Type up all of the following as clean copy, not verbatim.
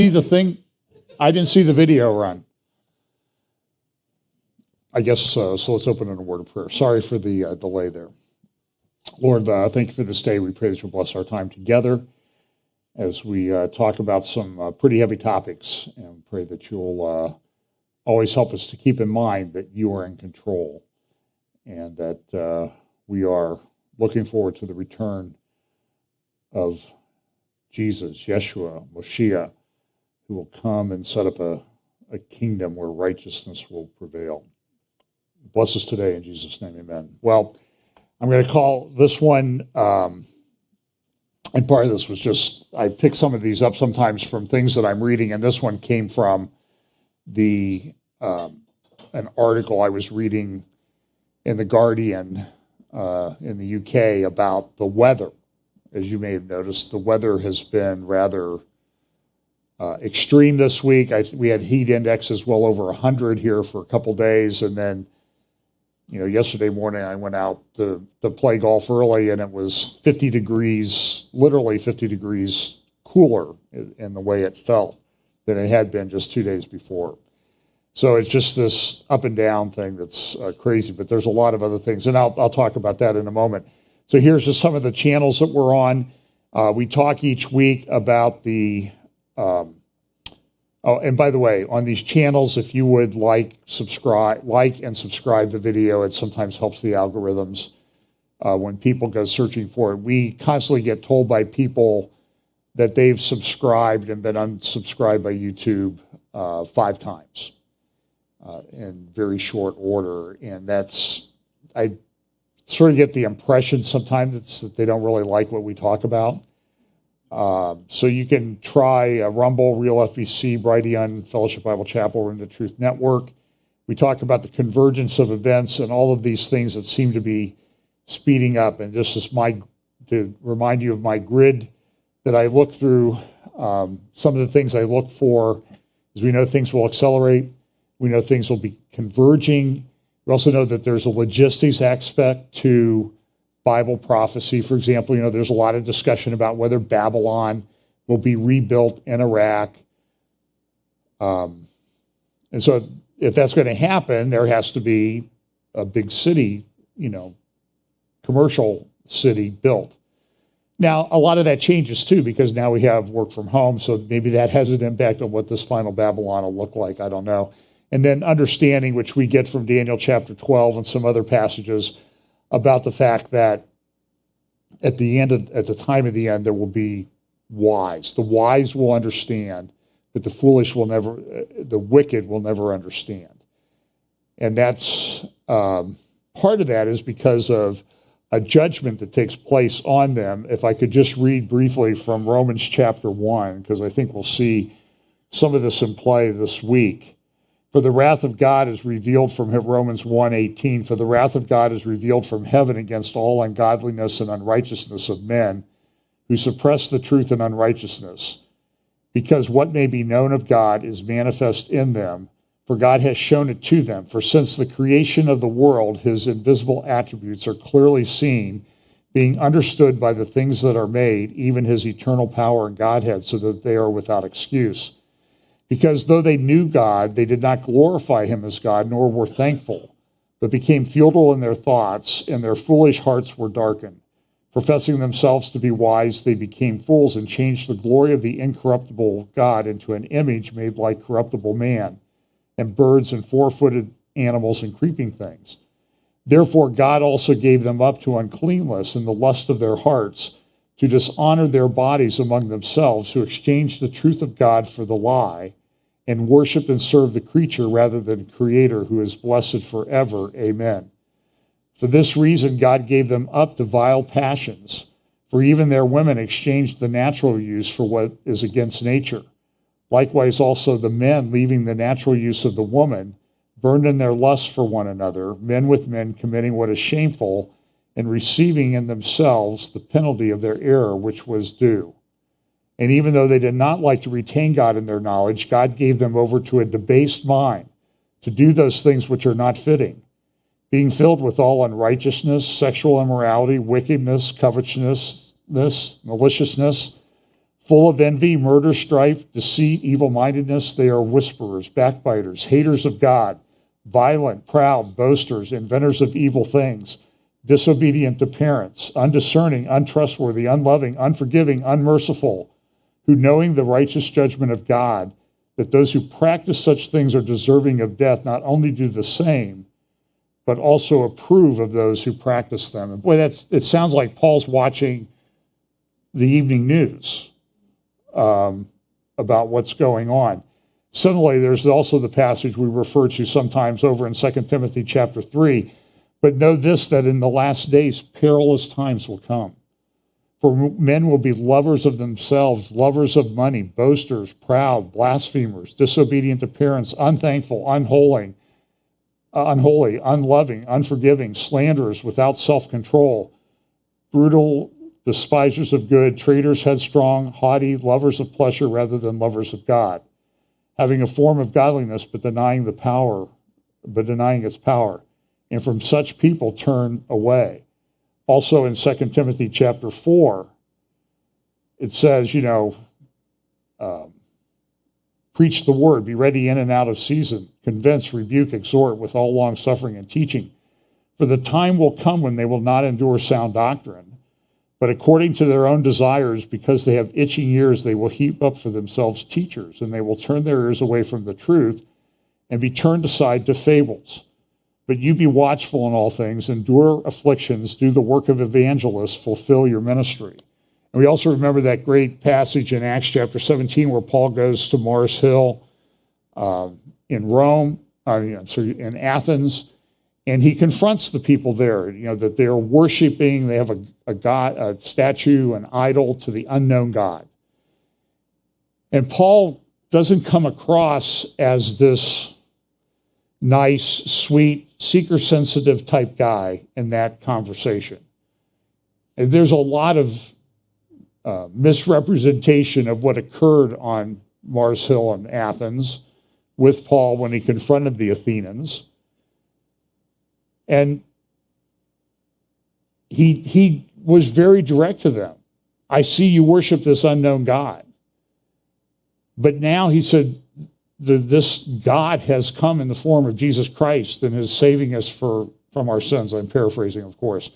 See the thing? I didn't see the video run. I guess so. So let's open in a word of prayer. Sorry for the delay there. Lord, thank you for this day. We pray that you'll bless our time together as we talk about some pretty heavy topics, and pray that you'll always help us to keep in mind that you are in control, and that we are looking forward to the return of Jesus, Yeshua, Moshiach, who will come and set up a kingdom where righteousness will prevail. Bless us today in Jesus' name, amen. Well, I'm going to call this one, and part of this was just, I pick some of these up sometimes from things that I'm reading, and this one came from an article I was reading in The Guardian in the UK about the weather. As you may have noticed, the weather has been rather extreme this week. We had heat indexes well over 100 here for a couple days, and then yesterday morning I went out to play golf early, and it was 50 degrees, literally 50 degrees cooler in the way it felt than it had been just 2 days before. So it's just this up and down thing that's crazy, but there's a lot of other things, and I'll talk about that in a moment. So here's just some of the channels that we're on. We talk each week about the and by the way, on these channels, if you would like and subscribe the video, it sometimes helps the algorithms when people go searching for it. We constantly get told by people that they've subscribed and been unsubscribed by YouTube 5 times in very short order, and I sort of get the impression sometimes that they don't really like what we talk about. So you can try Rumble, Real FBC, Brighteon, Fellowship Bible Chapel, or in the Truth Network. We talk about the convergence of events and all of these things that seem to be speeding up. And just to remind you of my grid that I look through, some of the things I look for is we know things will accelerate. We know things will be converging. We also know that there's a logistics aspect to Bible prophecy. For example, there's a lot of discussion about whether Babylon will be rebuilt in Iraq. And so if that's going to happen, there has to be a big city, commercial city built. Now, a lot of that changes too, because now we have work from home, so maybe that has an impact on what this final Babylon will look like. I don't know. And then understanding, which we get from Daniel chapter 12 and some other passages, about the fact that at the time of the end, there will be wise. The wise will understand, but the foolish will never, the wicked will never understand. And that's part of that is because of a judgment that takes place on them. If I could just read briefly from Romans chapter 1, because I think we'll see some of this in play this week. For the wrath of God is revealed from Romans 1:18. For the wrath of God is revealed from heaven against all ungodliness and unrighteousness of men who suppress the truth in unrighteousness. Because what may be known of God is manifest in them, for God has shown it to them. For since the creation of the world, his invisible attributes are clearly seen, being understood by the things that are made, even his eternal power and Godhead, so that they are without excuse. Because though they knew God, they did not glorify him as God, nor were thankful, but became futile in their thoughts, and their foolish hearts were darkened. Professing themselves to be wise, they became fools and changed the glory of the incorruptible God into an image made like corruptible man, and birds and four-footed animals and creeping things. Therefore God also gave them up to uncleanness in the lust of their hearts, to dishonor their bodies among themselves, who exchanged the truth of God for the lie, and worshiped and served the creature rather than the Creator, who is blessed forever. Amen. For this reason, God gave them up to vile passions, for even their women exchanged the natural use for what is against nature. Likewise also the men, leaving the natural use of the woman, burned in their lust for one another, men with men committing what is shameful, and receiving in themselves the penalty of their error, which was due. And even though they did not like to retain God in their knowledge, God gave them over to a debased mind to do those things which are not fitting, being filled with all unrighteousness, sexual immorality, wickedness, covetousness, maliciousness, Full of envy, murder, strife, deceit, evil-mindedness, they are whisperers, backbiters, haters of God, violent, proud, boasters, inventors of evil things, disobedient to parents, undiscerning, untrustworthy, unloving, unforgiving, unmerciful, who knowing the righteous judgment of God, that those who practice such things are deserving of death, not only do the same, but also approve of those who practice them. And boy, it sounds like Paul's watching the evening news about what's going on. Similarly, there's also the passage we refer to sometimes over in 2 Timothy chapter 3. But know this, that in the last days, perilous times will come. For men will be lovers of themselves, lovers of money, boasters, proud, blasphemers, disobedient to parents, unthankful, unholy, unloving, unforgiving, slanderers, without self-control, brutal, despisers of good, traitors, headstrong, haughty, lovers of pleasure rather than lovers of God, having a form of godliness but denying its power. And from such people turn away. Also in 2 Timothy chapter 4, it says, preach the word, be ready in and out of season, convince, rebuke, exhort with all long suffering and teaching. For the time will come when they will not endure sound doctrine, but according to their own desires, because they have itching ears, they will heap up for themselves teachers, and they will turn their ears away from the truth and be turned aside to fables. But you be watchful in all things, endure afflictions, do the work of evangelists, fulfill your ministry. And we also remember that great passage in Acts chapter 17 where Paul goes to Mars Hill in Athens, and he confronts the people there, that they're worshiping, they have a god, a statue, an idol to the unknown God. And Paul doesn't come across as this nice, sweet, seeker-sensitive type guy in that conversation. And there's a lot of misrepresentation of what occurred on Mars Hill in Athens with Paul when he confronted the Athenians. And he was very direct to them. I see you worship this unknown God. But now he said, this God has come in the form of Jesus Christ and is saving us from our sins. I'm paraphrasing, of course.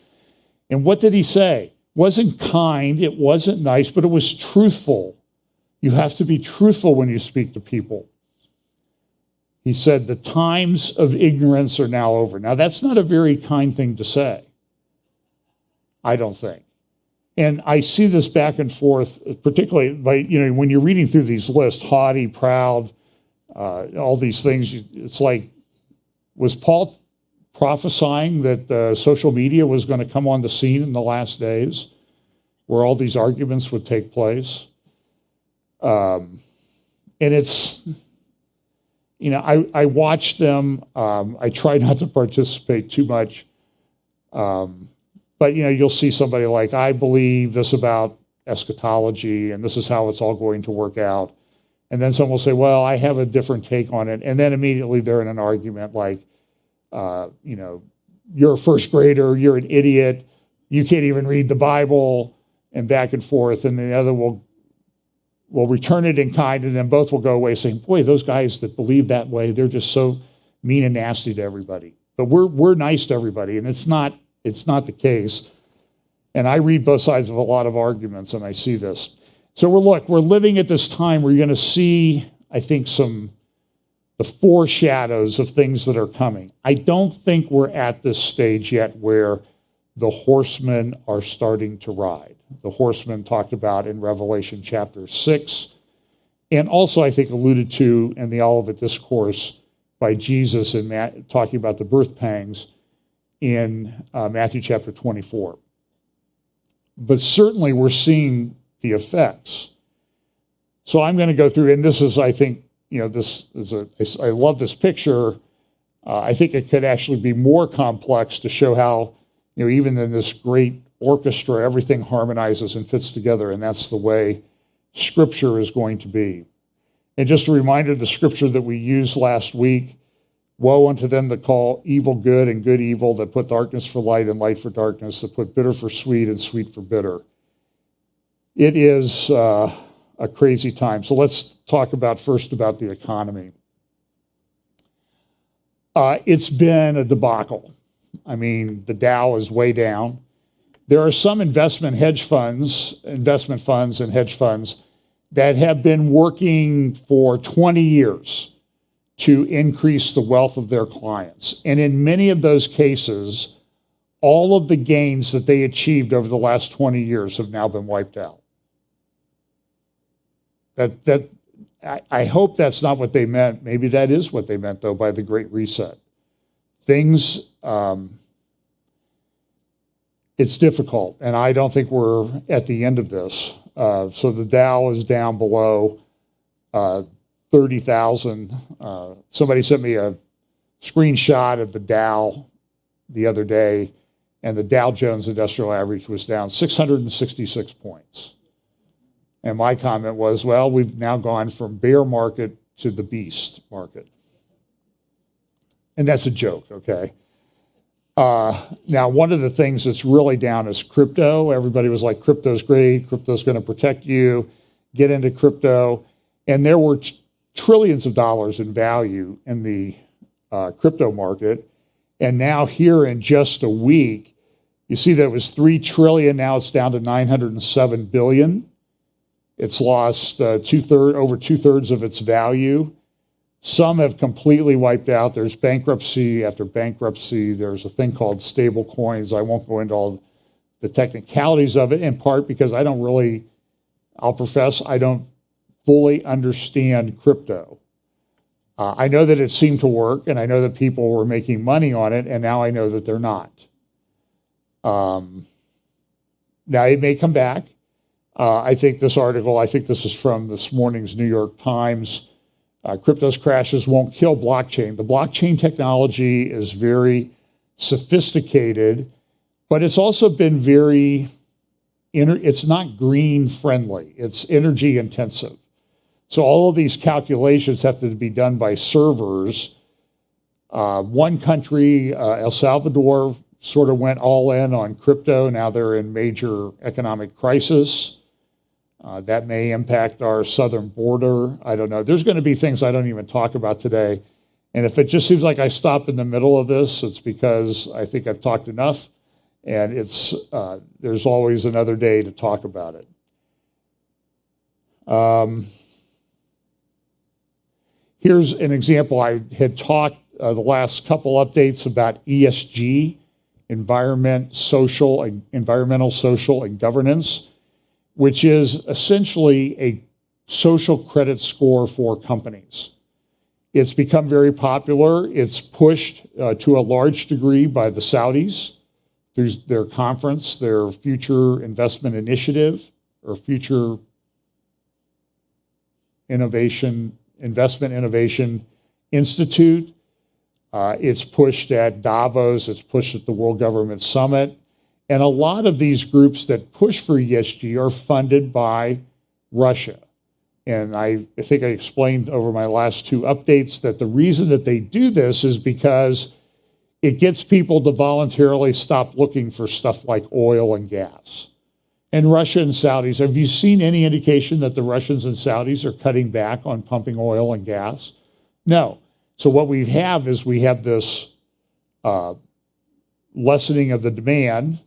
And what did he say? It wasn't kind, it wasn't nice, but it was truthful. You have to be truthful when you speak to people. He said, the times of ignorance are now over. Now, that's not a very kind thing to say, I don't think. And I see this back and forth, particularly when you're reading through these lists, haughty, proud, all these things. It's like, was Paul prophesying that social media was going to come on the scene in the last days where all these arguments would take place? And it's, I watch them. I try not to participate too much. But, you'll see somebody like, I believe this about eschatology, and this is how it's all going to work out. And then someone will say, well, I have a different take on it. And then immediately they're in an argument like, you're a first grader, you're an idiot, you can't even read the Bible, and back and forth. And the other will return it in kind, and then both will go away saying, boy, those guys that believe that way, they're just so mean and nasty to everybody. But we're nice to everybody, and it's not the case. And I read both sides of a lot of arguments, and I see this. So we're living at this time where you're going to see, I think, the foreshadows of things that are coming. I don't think we're at this stage yet where the horsemen are starting to ride. The horsemen talked about in Revelation chapter 6, and also I think alluded to in the Olivet Discourse by Jesus in talking about the birth pangs in Matthew chapter 24. But certainly we're seeing the effects. So I'm going to go through, and this is, I think, this is I love this picture. I think it could actually be more complex to show how, even in this great orchestra, everything harmonizes and fits together, and that's the way Scripture is going to be. And just a reminder, the Scripture that we used last week, woe unto them that call evil good and good evil, that put darkness for light and light for darkness, that put bitter for sweet and sweet for bitter. It is a crazy time. So let's talk first about the economy. It's been a debacle. I mean, the Dow is way down. There are some investment funds and hedge funds that have been working for 20 years to increase the wealth of their clients. And in many of those cases, all of the gains that they achieved over the last 20 years have now been wiped out. I hope that's not what they meant. Maybe that is what they meant, though, by the Great Reset. Things, it's difficult, and I don't think we're at the end of this. So the Dow is down below 30,000. Somebody sent me a screenshot of the Dow the other day, and the Dow Jones Industrial Average was down 666 points. And my comment was, well, we've now gone from bear market to the beast market. And that's a joke, okay? Now, one of the things that's really down is crypto. Everybody was like, crypto's great, crypto's going to protect you, get into crypto. And there were trillions of dollars in value in the crypto market. And now here in just a week, you see that it was 3 trillion, now it's down to 907 billion. It's lost over 2/3 of its value. Some have completely wiped out. There's bankruptcy after bankruptcy. There's a thing called stable coins. I won't go into all the technicalities of it, in part because I don't fully understand crypto. I know that it seemed to work, and I know that people were making money on it, and now I know that they're not. Now it may come back. I think this is from this morning's New York Times. Crypto's crashes won't kill blockchain. The blockchain technology is very sophisticated, but it's also been it's not green friendly. It's energy intensive. So all of these calculations have to be done by servers. One country, El Salvador, sort of went all in on crypto. Now they're in major economic crisis. That may impact our southern border. I don't know. There's going to be things I don't even talk about today. And if it just seems like I stop in the middle of this, it's because I think I've talked enough, and there's always another day to talk about it. Here's an example. I had talked the last couple updates about ESG, environmental, social, and governance, which is essentially a social credit score for companies. It's become very popular. It's pushed to a large degree by the Saudis through their conference, their Future Investment Initiative, or Future Investment Innovation Institute. It's pushed at Davos. It's pushed at the World Government Summit. And a lot of these groups that push for ESG are funded by Russia. And I think I explained over my last two updates that the reason that they do this is because it gets people to voluntarily stop looking for stuff like oil and gas. And Russia and Saudis, have you seen any indication that the Russians and Saudis are cutting back on pumping oil and gas? No. So what we have is this lessening of the demand.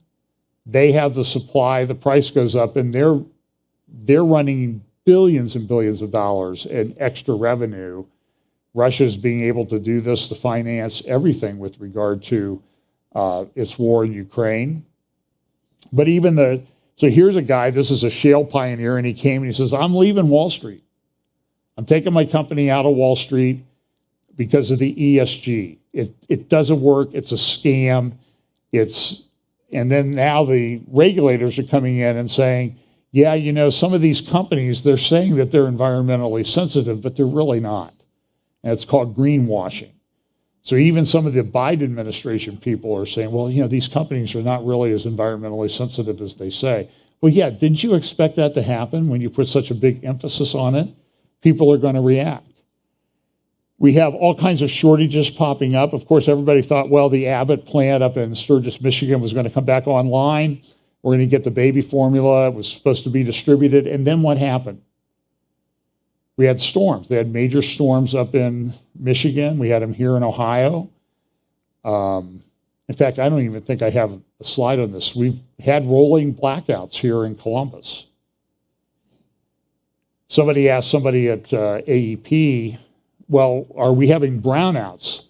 They have the supply, the price goes up, and they're running billions and billions of dollars in extra revenue. Russia's being able to do this to finance everything with regard to its war in Ukraine. But so here's a guy, this is a shale pioneer, and he came and he says, I'm leaving Wall Street. I'm taking my company out of Wall Street because of the ESG. It doesn't work, it's a scam, and then now the regulators are coming in and saying, yeah, some of these companies, they're saying that they're environmentally sensitive, but they're really not. And it's called greenwashing. So even some of the Biden administration people are saying, well, these companies are not really as environmentally sensitive as they say. Well, yeah, didn't you expect that to happen when you put such a big emphasis on it? People are going to react. We have all kinds of shortages popping up. Of course, everybody thought, well, the Abbott plant up in Sturgis, Michigan was going to come back online. We're going to get the baby formula. It was supposed to be distributed. And then what happened? We had storms. They had major storms up in Michigan. We had them here in Ohio. In fact, I don't even think I have a slide on this. We've had rolling blackouts here in Columbus. Somebody asked somebody at AEP, well, are we having brownouts?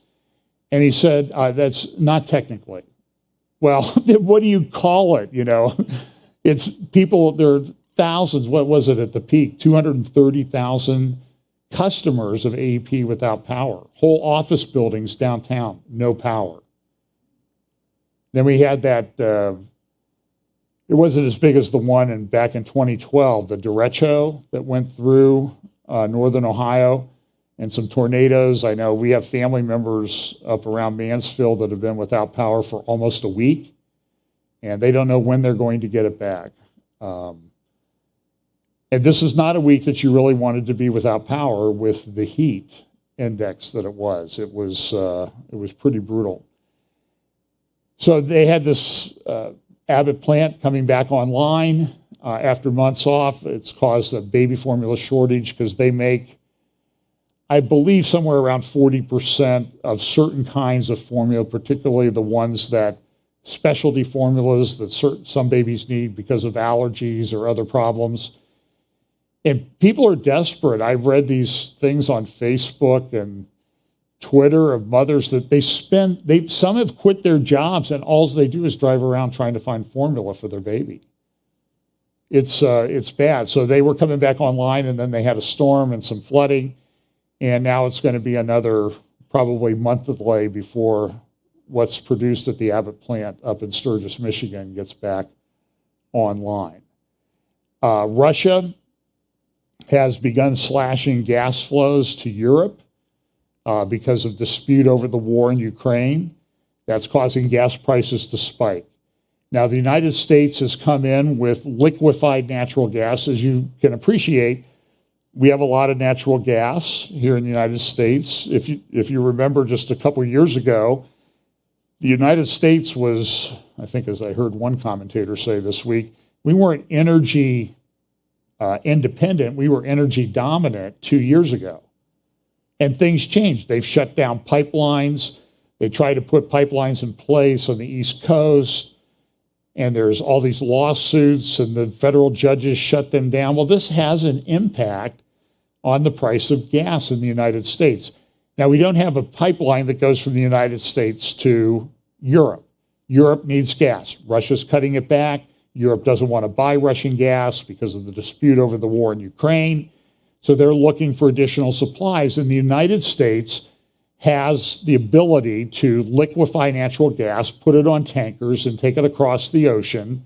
And he said, that's not technically. Well, what do you call it? You know, it's people, there are thousands, what was it at the peak? 230,000 customers of AEP without power. Whole office buildings downtown, no power. Then we had that, it wasn't as big as the one back in 2012, the derecho that went through northern Ohio, and some tornadoes. I know we have family members up around Mansfield that have been without power for almost a week, and they don't know when they're going to get it back. And this is not a week that you really wanted to be without power with the heat index that it was. It was pretty brutal. So they had this Abbott plant coming back online after months off. It's caused a baby formula shortage because they make, I believe, somewhere around 40% of certain kinds of formula, particularly the ones that specialty formulas that some babies need because of allergies or other problems. And people are desperate. I've read these things on Facebook and Twitter of mothers that some have quit their jobs and all they do is drive around trying to find formula for their baby. It's bad. So they were coming back online, and then they had a storm and some flooding, and now it's going to be another probably month delay before what's produced at the Abbott plant up in Sturgis, Michigan gets back online. Russia has begun slashing gas flows to Europe because of dispute over the war in Ukraine. That's causing gas prices to spike. Now, the United States has come in with liquefied natural gas. As you can appreciate, we have a lot of natural gas here in the United States. If you remember just a couple of years ago, the United States was, I think as I heard one commentator say this week, we weren't energy independent, we were energy dominant 2 years ago. And things changed. They've shut down pipelines. They tried to put pipelines in place on the East Coast, and there's all these lawsuits, and the federal judges shut them down. Well, this has an impact on the price of gas in the United States. Now, we don't have a pipeline that goes from the United States to Europe. Europe needs gas. Russia's cutting it back. Europe doesn't want to buy Russian gas because of the dispute over the war in Ukraine. So they're looking for additional supplies. And the United States has the ability to liquefy natural gas, put it on tankers, and take it across the ocean.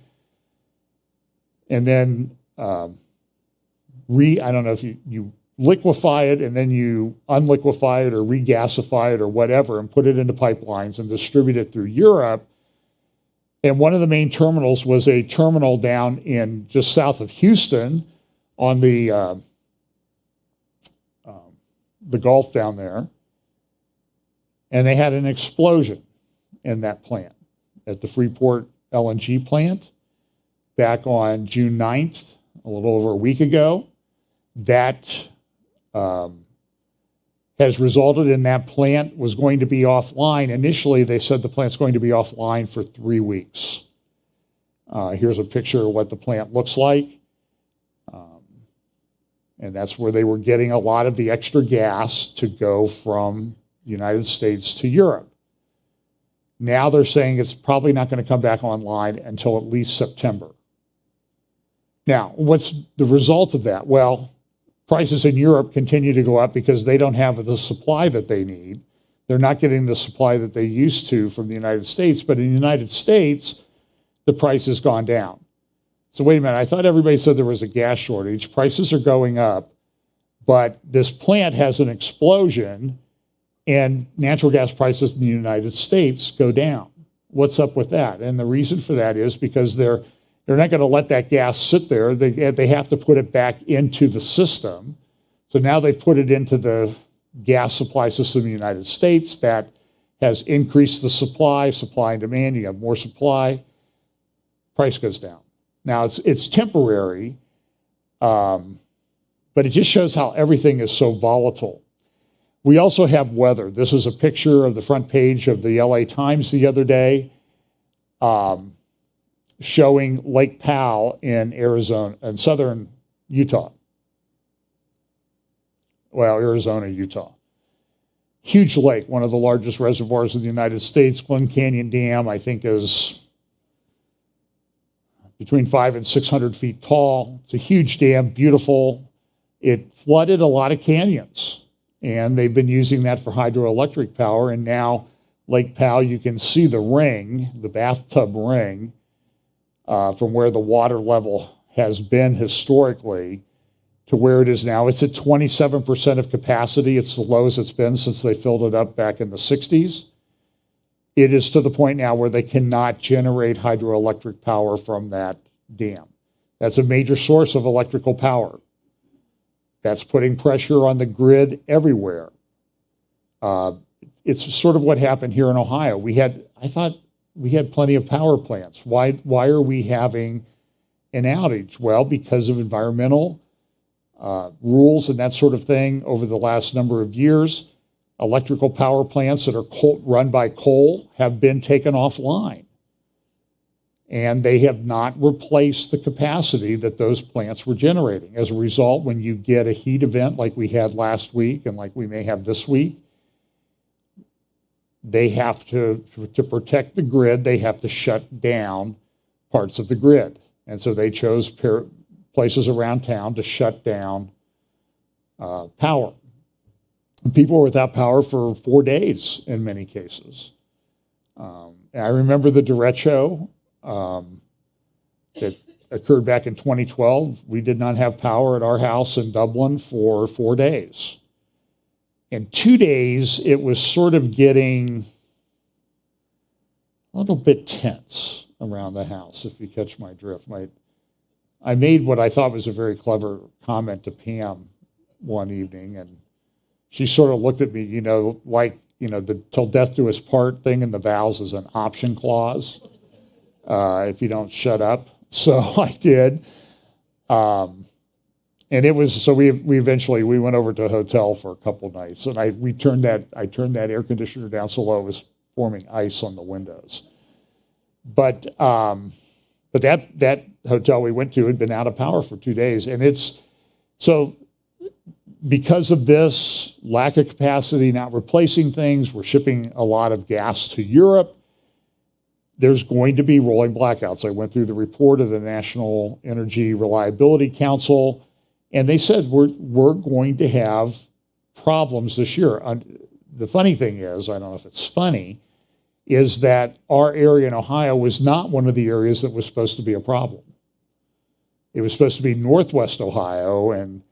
And then, I don't know if you liquefy it and then you unliquefy it or regasify it or whatever and put it into pipelines and distribute it through Europe. And one of the main terminals was a terminal down in just south of Houston on the Gulf down there. And they had an explosion in that plant at the Freeport LNG plant back on June 9th, a little over a week ago. That has resulted in that plant was going to be offline. Initially, they said the plant's going to be offline for 3 weeks. Here's a picture of what the plant looks like. And that's where they were getting a lot of the extra gas to go from the United States to Europe. Now they're saying it's probably not going to come back online until at least September. Now, what's the result of that? Well, prices in Europe continue to go up because they don't have the supply that they need. They're not getting the supply that they used to from the United States, but in the United States, the price has gone down. So wait a minute, I thought everybody said there was a gas shortage. Prices are going up, but this plant has an explosion and natural gas prices in the United States go down. What's up with that? And the reason for that is because they're not going to let that gas sit there. They have to put it back into the system. So now they've put it into the gas supply system in the United States. That has increased the supply and demand. You have more supply, price goes down. Now it's temporary, But it just shows how everything is so volatile. We also have weather. This is a picture of the front page of the LA Times the other day, showing Lake Powell in Arizona and southern Utah. Well, Arizona, Utah. Huge lake, one of the largest reservoirs in the United States. Glen Canyon Dam, I think, is between 500 and 600 feet tall. It's a huge dam, beautiful. It flooded a lot of canyons, and they've been using that for hydroelectric power. And now Lake Powell, you can see the ring, the bathtub ring, from where the water level has been historically to where it is now. It's at 27% of capacity. It's the lowest it's been since they filled it up back in the 60s. It is to the point now where they cannot generate hydroelectric power from that dam. That's a major source of electrical power. That's putting pressure on the grid everywhere. It's sort of what happened here in Ohio. I thought we had plenty of power plants. Why are we having an outage? Well, because of environmental rules and that sort of thing over the last number of years. Electrical power plants that are run by coal have been taken offline. And they have not replaced the capacity that those plants were generating. As a result, when you get a heat event like we had last week and like we may have this week, they have to protect the grid, they have to shut down parts of the grid. And so they chose places around town to shut down power. And people were without power for 4 days in many cases. I remember the derecho that occurred back in 2012. We did not have power at our house in Dublin for 4 days. In 2 days, it was sort of getting a little bit tense around the house, if you catch my drift. I made what I thought was a very clever comment to Pam one evening, and she sort of looked at me, the till death do us part thing in the vows is an option clause if you don't shut up. So I did. And it was, so we eventually went over to a hotel for a couple of nights, and I turned that air conditioner down so low it was forming ice on the windows. But that hotel we went to had been out of power for 2 days, and so because of this lack of capacity, not replacing things, we're shipping a lot of gas to Europe. There's going to be rolling blackouts. I went through the report of the National Energy Reliability Council, and they said we're going to have problems this year. The funny thing is, I don't know if it's funny, is that our area in Ohio was not one of the areas that was supposed to be a problem. It was supposed to be Northwest Ohio and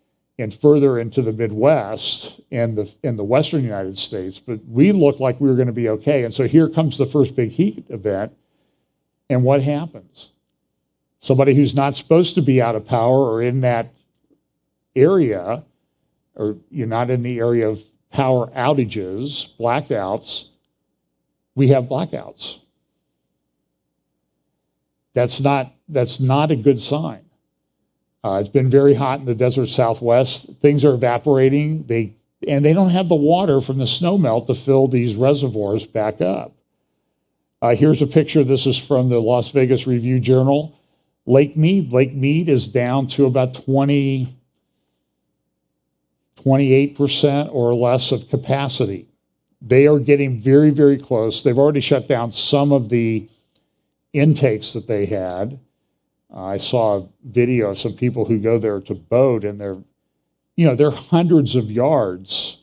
further into the Midwest and the Western United States, but we looked like we were going to be okay. And so here comes the first big heat event, and what happens? Somebody who's not supposed to be out of power or in that area, or you're not in the area of power outages, blackouts, we have blackouts. That's not a good sign. It's been very hot in the desert Southwest. Things are evaporating. They don't have the water from the snowmelt to fill these reservoirs back up. Here's a picture. This is from the Las Vegas Review-Journal. Lake Mead. Lake Mead is down to about 28% or less of capacity. They are getting very, very close. They've already shut down some of the intakes that they had. I saw a video of some people who go there to boat, and they're hundreds of yards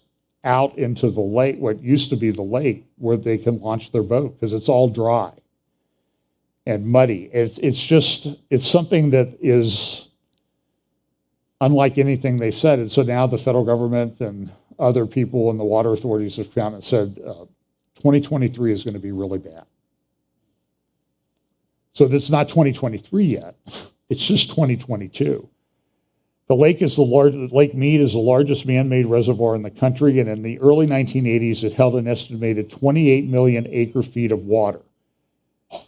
out into the lake, what used to be the lake, where they can launch their boat because it's all dry and muddy. It's something that is unlike anything they said. And so now the federal government and other people in the water authorities have come and said 2023 is going to be really bad. So it's not 2023 yet. It's just 2022. The lake Lake Mead is the largest man-made reservoir in the country, and in the early 1980s, it held an estimated 28 million acre-feet of water.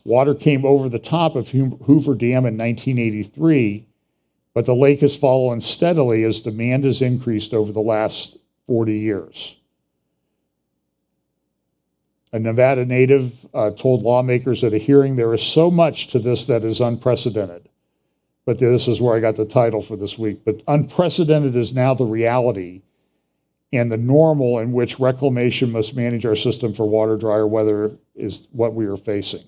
Water came over the top of Hoover Dam in 1983, but the lake has fallen steadily as demand has increased over the last 40 years. A Nevada native told lawmakers at a hearing, there is so much to this that is unprecedented. But this is where I got the title for this week. But unprecedented is now the reality and the normal in which reclamation must manage our system for water, drier weather is what we are facing.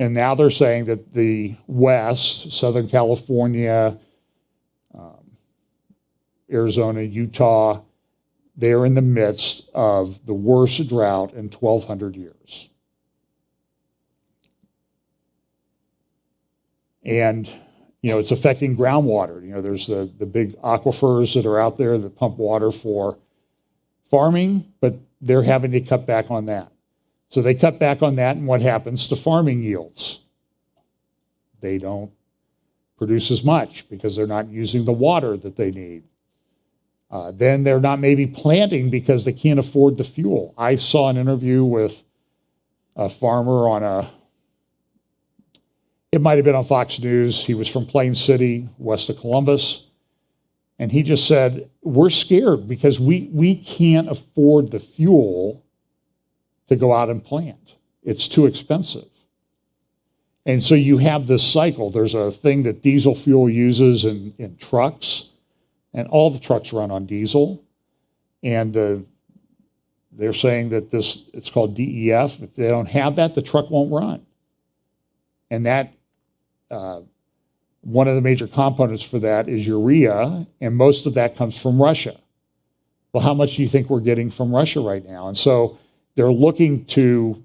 And now they're saying that the West, Southern California, Arizona, Utah, they're in the midst of the worst drought in 1,200 years. And, it's affecting groundwater. There's the big aquifers that are out there that pump water for farming, but they're having to cut back on that. So they cut back on that, and what happens to farming yields? They don't produce as much because they're not using the water that they need. Then they're not maybe planting because they can't afford the fuel. I saw an interview with a farmer it might have been on Fox News. He was from Plain City, west of Columbus. And he just said, we're scared because we can't afford the fuel to go out and plant. It's too expensive. And so you have this cycle. There's a thing that diesel fuel uses in trucks, and all the trucks run on diesel. And they're saying that it's called DEF. If they don't have that, the truck won't run. And that, one of the major components for that is urea, and most of that comes from Russia. Well, how much do you think we're getting from Russia right now? And so they're looking to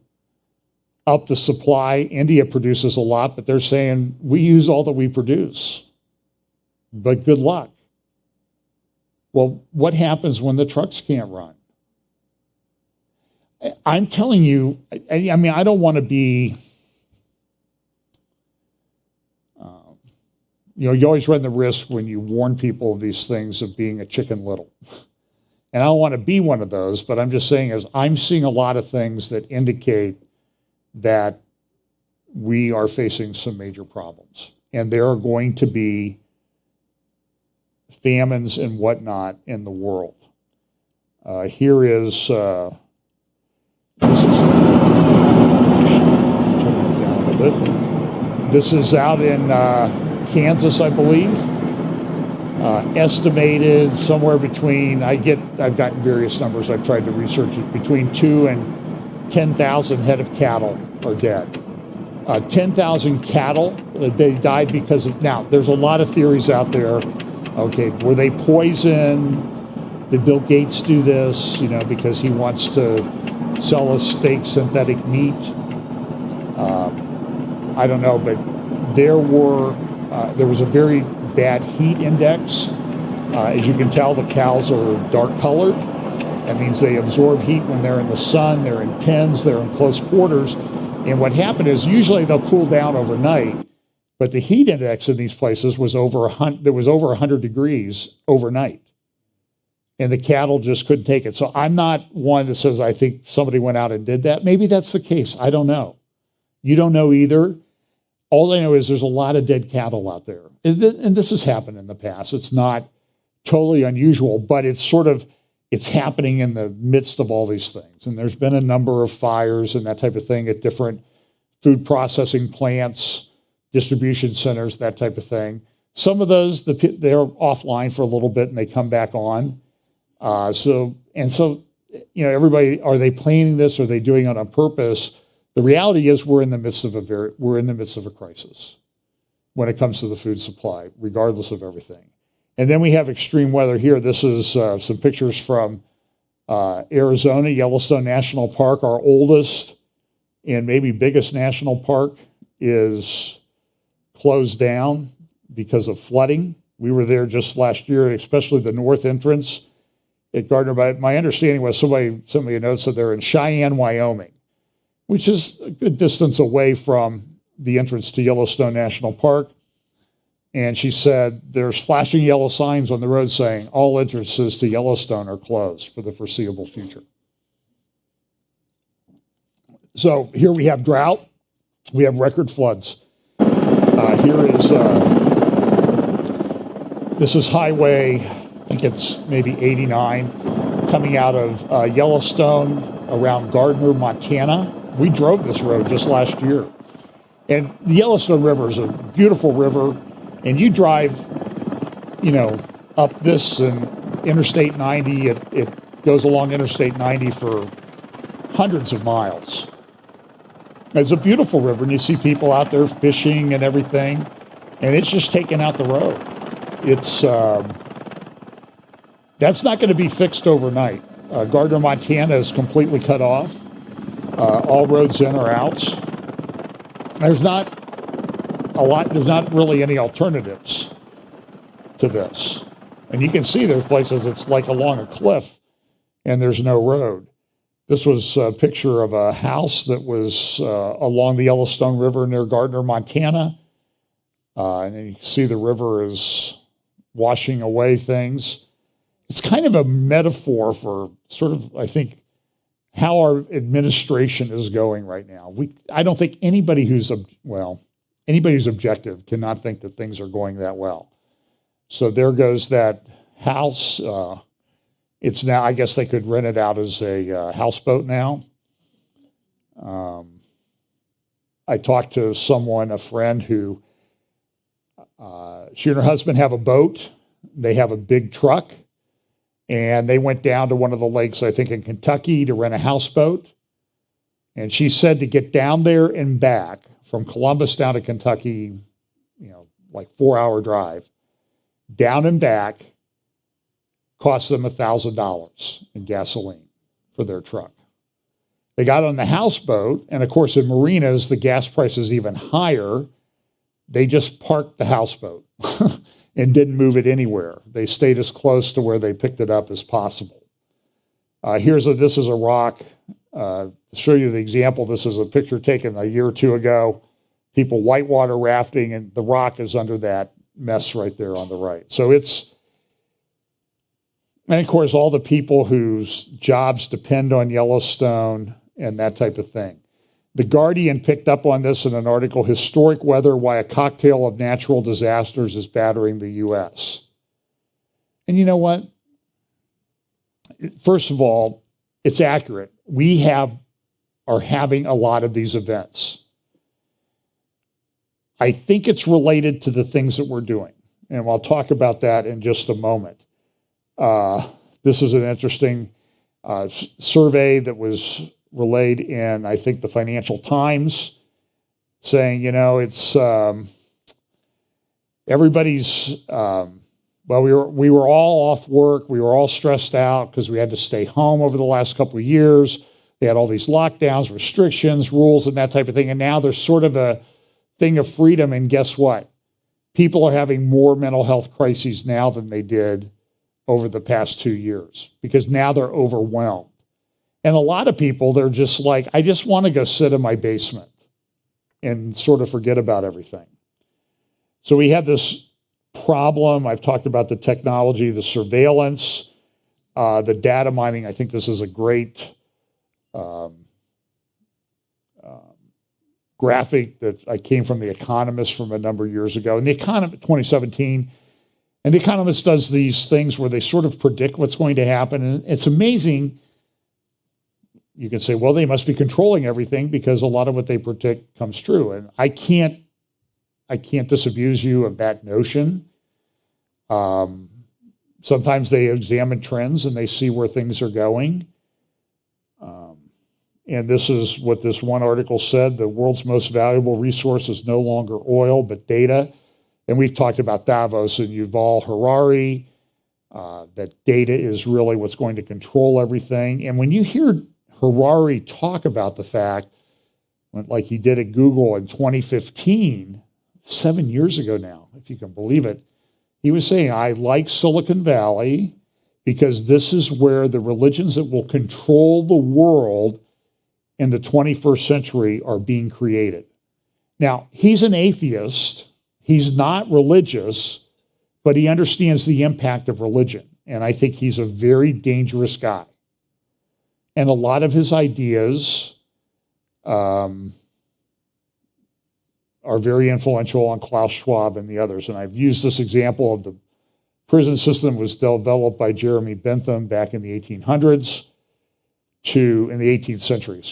up the supply. India produces a lot, but they're saying we use all that we produce. But good luck. Well, what happens when the trucks can't run? I'm telling you, I mean, I don't want to be, you always run the risk when you warn people of these things of being a Chicken Little. And I don't want to be one of those, but I'm just saying I'm seeing a lot of things that indicate that we are facing some major problems. And there are going to be famines and whatnot in the world. Here is, turn it down a bit. This is out in Kansas, I believe. Estimated somewhere between, I've gotten various numbers, I've tried to research it, between 2 and 10,000 head of cattle are dead. 10,000 cattle, they died because of, now, there's a lot of theories out there. Okay, were they poisoned? Did Bill Gates do this, because he wants to sell us fake synthetic meat? I don't know, but there was a very bad heat index. As you can tell, the cows are dark colored. That means they absorb heat when they're in the sun, they're in pens, they're in close quarters. And what happened is usually they'll cool down overnight, but the heat index in these places was over 100 degrees overnight. And the cattle just couldn't take it. So I'm not one that says I think somebody went out and did that. Maybe that's the case. I don't know. You don't know either. All I know is there's a lot of dead cattle out there. And this has happened in the past. It's not totally unusual, but it's happening in the midst of all these things. And there's been a number of fires and that type of thing at different food processing plants, distribution centers, that type of thing. Some of those, they're offline for a little bit and they come back on. So everybody, are they planning this? Are they doing it on purpose? The reality is we're in the midst of a crisis when it comes to the food supply, regardless of everything. And then we have extreme weather here. This is some pictures from Arizona, Yellowstone National Park. Our oldest and maybe biggest national park is closed down because of flooding. We were there just last year, especially the north entrance at Gardner. My understanding was somebody sent me a note, so they're in Cheyenne, Wyoming, which is a good distance away from the entrance to Yellowstone National Park. And she said, there's flashing yellow signs on the road saying all entrances to Yellowstone are closed for the foreseeable future. So here we have drought. We have record floods. This is Highway, I think it's maybe 89, coming out of Yellowstone around Gardner, Montana. We drove this road just last year. And the Yellowstone River is a beautiful river, and you drive, up this and Interstate 90, it goes along Interstate 90 for hundreds of miles. It's a beautiful river, and you see people out there fishing and everything, and it's just taking out the road. It's that's not going to be fixed overnight. Gardner, Montana is completely cut off. All roads in or out. There's not really any alternatives to this. And you can see there's places it's like along a cliff and there's no road. This was a picture of a house that was along the Yellowstone River near Gardner, Montana. And you can see the river is washing away things. It's kind of a metaphor for sort of, I think, how our administration is going right now. I don't think anybody who's objective cannot think that things are going that well. So there goes that house. It's now, I guess they could rent it out as a houseboat now. I talked to someone, a friend, who she and her husband have a boat. They have a big truck, and they went down to one of the lakes, I think in Kentucky, to rent a houseboat. And she said to get down there and back from Columbus down to Kentucky, like 4-hour drive, down and back, cost them $1,000 in gasoline for their truck. They got on the houseboat, and of course in marinas, the gas price is even higher. They just parked the houseboat and didn't move it anywhere. They stayed as close to where they picked it up as possible. This is a rock. To show you the example, this is a picture taken a year or two ago. People whitewater rafting, and the rock is under that mess right there on the right. So and of course, all the people whose jobs depend on Yellowstone and that type of thing. The Guardian picked up on this in an article, Historic Weather, Why a Cocktail of Natural Disasters is Battering the U.S. And you know what? First of all, it's accurate. We are having a lot of these events. I think it's related to the things that we're doing. And I'll talk about that in just a moment. This is an interesting survey that was relayed in, I think, the Financial Times, saying, it's everybody's, we were all off work. We were all stressed out because we had to stay home over the last couple of years. They had all these lockdowns, restrictions, rules, and that type of thing. And now there's sort of a thing of freedom. And guess what? People are having more mental health crises now than they did over the past 2 years because now they're overwhelmed. And a lot of people, they're just like, I just want to go sit in my basement and sort of forget about everything. So we have this problem. I've talked about the technology, the surveillance, the data mining. I think this is a great graphic that I came from The Economist from a number of years ago. And The Economist, 2017, and The Economist does these things where they sort of predict what's going to happen. And it's amazing. You can say, well, they must be controlling everything because a lot of what they predict comes true. And I can't disabuse you of that notion. Sometimes they examine trends and they see where things are going. And this is what this one article said: the world's most valuable resource is no longer oil, but data. And we've talked about Davos and Yuval Harari, that data is really what's going to control everything. And when you hear Harari talk about the fact, like he did at Google in 2015, 7 years ago now, if you can believe it, he was saying, I like Silicon Valley because this is where the religions that will control the world in the 21st century are being created. Now, he's an atheist. He's not religious, but he understands the impact of religion. And I think he's a very dangerous guy. And a lot of his ideas are are very influential on Klaus Schwab and the others. And I've used this example of the prison system was developed by Jeremy Bentham back in the 1800s in the 18th century, it's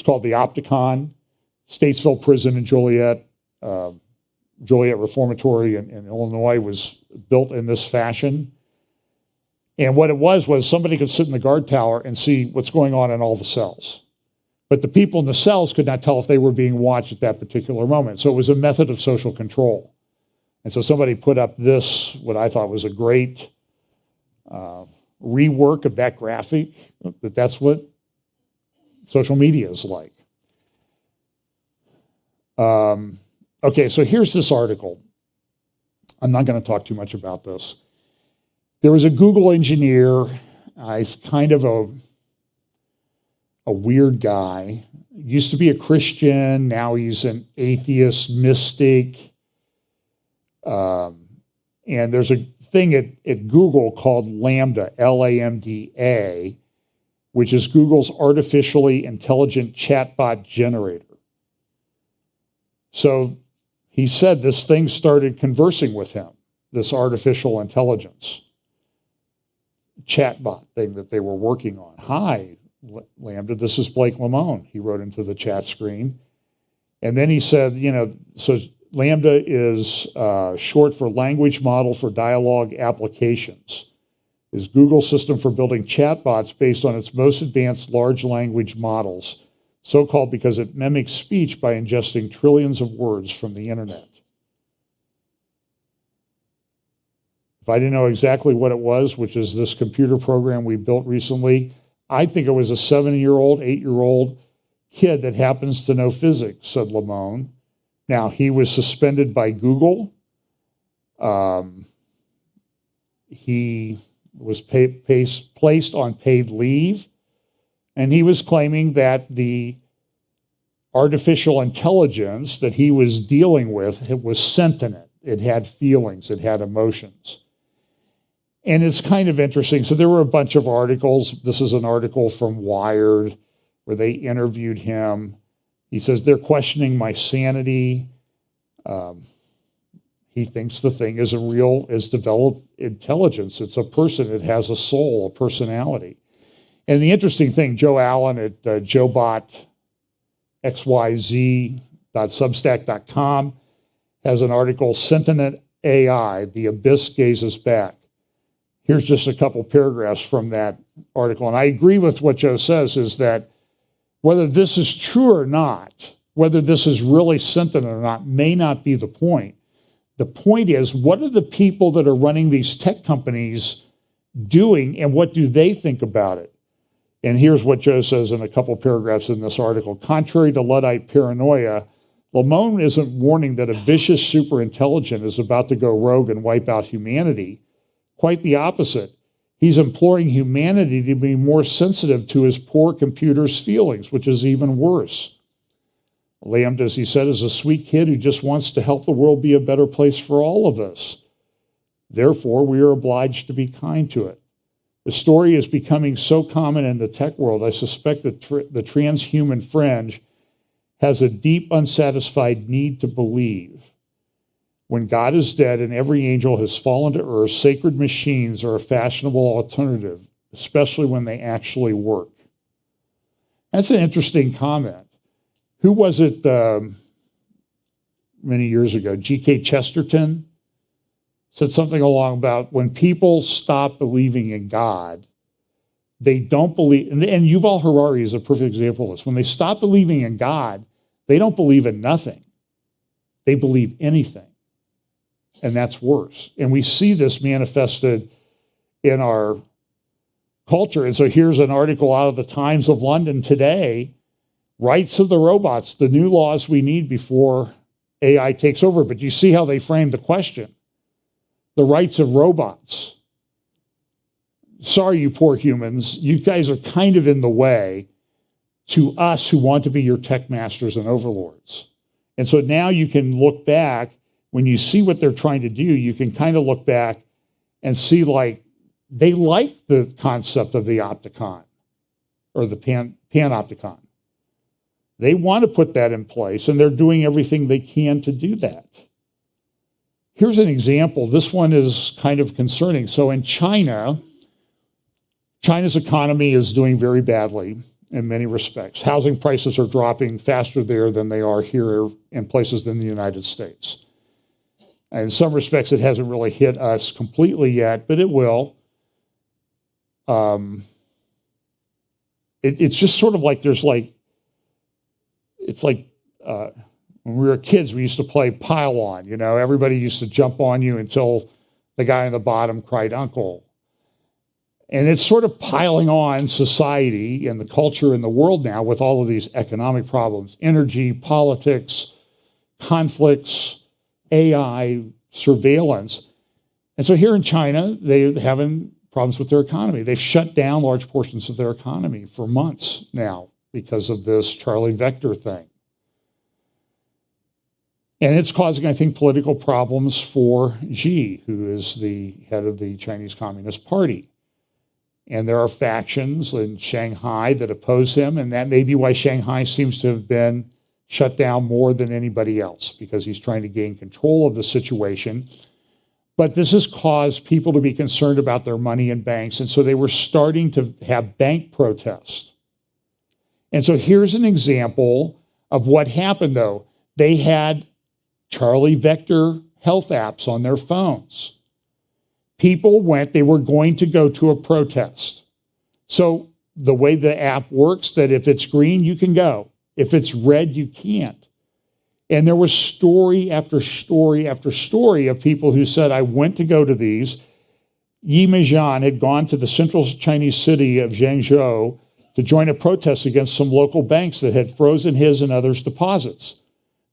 called the Opticon, Statesville Prison in Joliet Reformatory in Illinois was built in this fashion. And what it was somebody could sit in the guard tower and see what's going on in all the cells. But the people in the cells could not tell if they were being watched at that particular moment. So it was a method of social control. And so somebody put up this, what I thought was a great rework of that graphic, that's what social media is like. Okay, so here's this article. I'm not going to talk too much about this. There was a Google engineer. He's kind of a weird guy. Used to be a Christian. Now he's an atheist mystic. And there's a thing at Google called Lambda, Lambda, which is Google's artificially intelligent chatbot generator. So he said this thing started conversing with him, this artificial intelligence chatbot thing that they were working on. Hi, Lambda, this is Blake Lamone, he wrote into the chat screen. And then he said, so Lambda is short for Language Model for Dialogue Applications. Is Google's system for building chatbots based on its most advanced large language models, so-called because it mimics speech by ingesting trillions of words from the internet. If I didn't know exactly what it was, which is this computer program we built recently, I think it was a 7-year-old, 8-year-old kid that happens to know physics, said Lamone. Now, he was suspended by Google. He was placed on paid leave, and he was claiming that the artificial intelligence that he was dealing with, it was sentient. It had feelings. It had emotions. And it's kind of interesting. So there were a bunch of articles. This is an article from Wired where they interviewed him. He says, they're questioning my sanity. He thinks the thing is developed intelligence. It's a person. It has a soul, a personality. And the interesting thing, Joe Allen at joebotxyz.substack.com has an article, Sentient AI, The Abyss Gazes Back. Here's just a couple paragraphs from that article. And I agree with what Joe says, is that whether this is true or not, whether this is really sentient or not, may not be the point. The point is, what are the people that are running these tech companies doing, and what do they think about it? And here's what Joe says in a couple paragraphs in this article. Contrary to Luddite paranoia, Lamone isn't warning that a vicious superintelligent is about to go rogue and wipe out humanity. Quite the opposite. He's imploring humanity to be more sensitive to his poor computer's feelings, which is even worse. Lambda, as he said, is a sweet kid who just wants to help the world be a better place for all of us. Therefore, we are obliged to be kind to it. The story is becoming so common in the tech world, I suspect that the transhuman fringe has a deep, unsatisfied need to believe. When God is dead and every angel has fallen to earth, sacred machines are a fashionable alternative, especially when they actually work. That's an interesting comment. Who was it many years ago? G.K. Chesterton said something along about when people stop believing in God, they don't believe, and Yuval Harari is a perfect example of this. When they stop believing in God, they don't believe in nothing. They believe anything. And that's worse. And we see this manifested in our culture. And so here's an article out of the Times of London today, Rights of the Robots, the new laws we need before AI takes over. But you see how they frame the question. The rights of robots. Sorry, you poor humans. You guys are kind of in the way to us who want to be your tech masters and overlords. And so now you can look back. When you see what they're trying to do, you can kind of look back and see, like, they like the concept of the opticon or the panopticon. They want to put that in place, and they're doing everything they can to do that. Here's an example. This one is kind of concerning. So in China, China's economy is doing very badly in many respects. Housing prices are dropping faster there than they are here in places than the United States. In some respects, it hasn't really hit us completely yet, but it will. It's just sort of like it's like when we were kids, we used to play pile on. Everybody used to jump on you until the guy on the bottom cried uncle. And it's sort of piling on society and the culture in the world now with all of these economic problems, energy, politics, conflicts, AI, surveillance. And so here in China, they're having problems with their economy. They've shut down large portions of their economy for months now because of this Charlie Vector thing. And it's causing, I think, political problems for Xi, who is the head of the Chinese Communist Party. And there are factions in Shanghai that oppose him, and that may be why Shanghai seems to have been shut down more than anybody else, because he's trying to gain control of the situation. But this has caused people to be concerned about their money in banks, and so they were starting to have bank protests. And so here's an example of what happened, though. They had Charlie Vector health apps on their phones. People they were going to go to a protest. So the way the app works, that if it's green, you can go. If it's red, you can't. And there was story after story after story of people who said, I went to go to these. Yi Meijian had gone to the central Chinese city of Zhengzhou to join a protest against some local banks that had frozen his and others' deposits.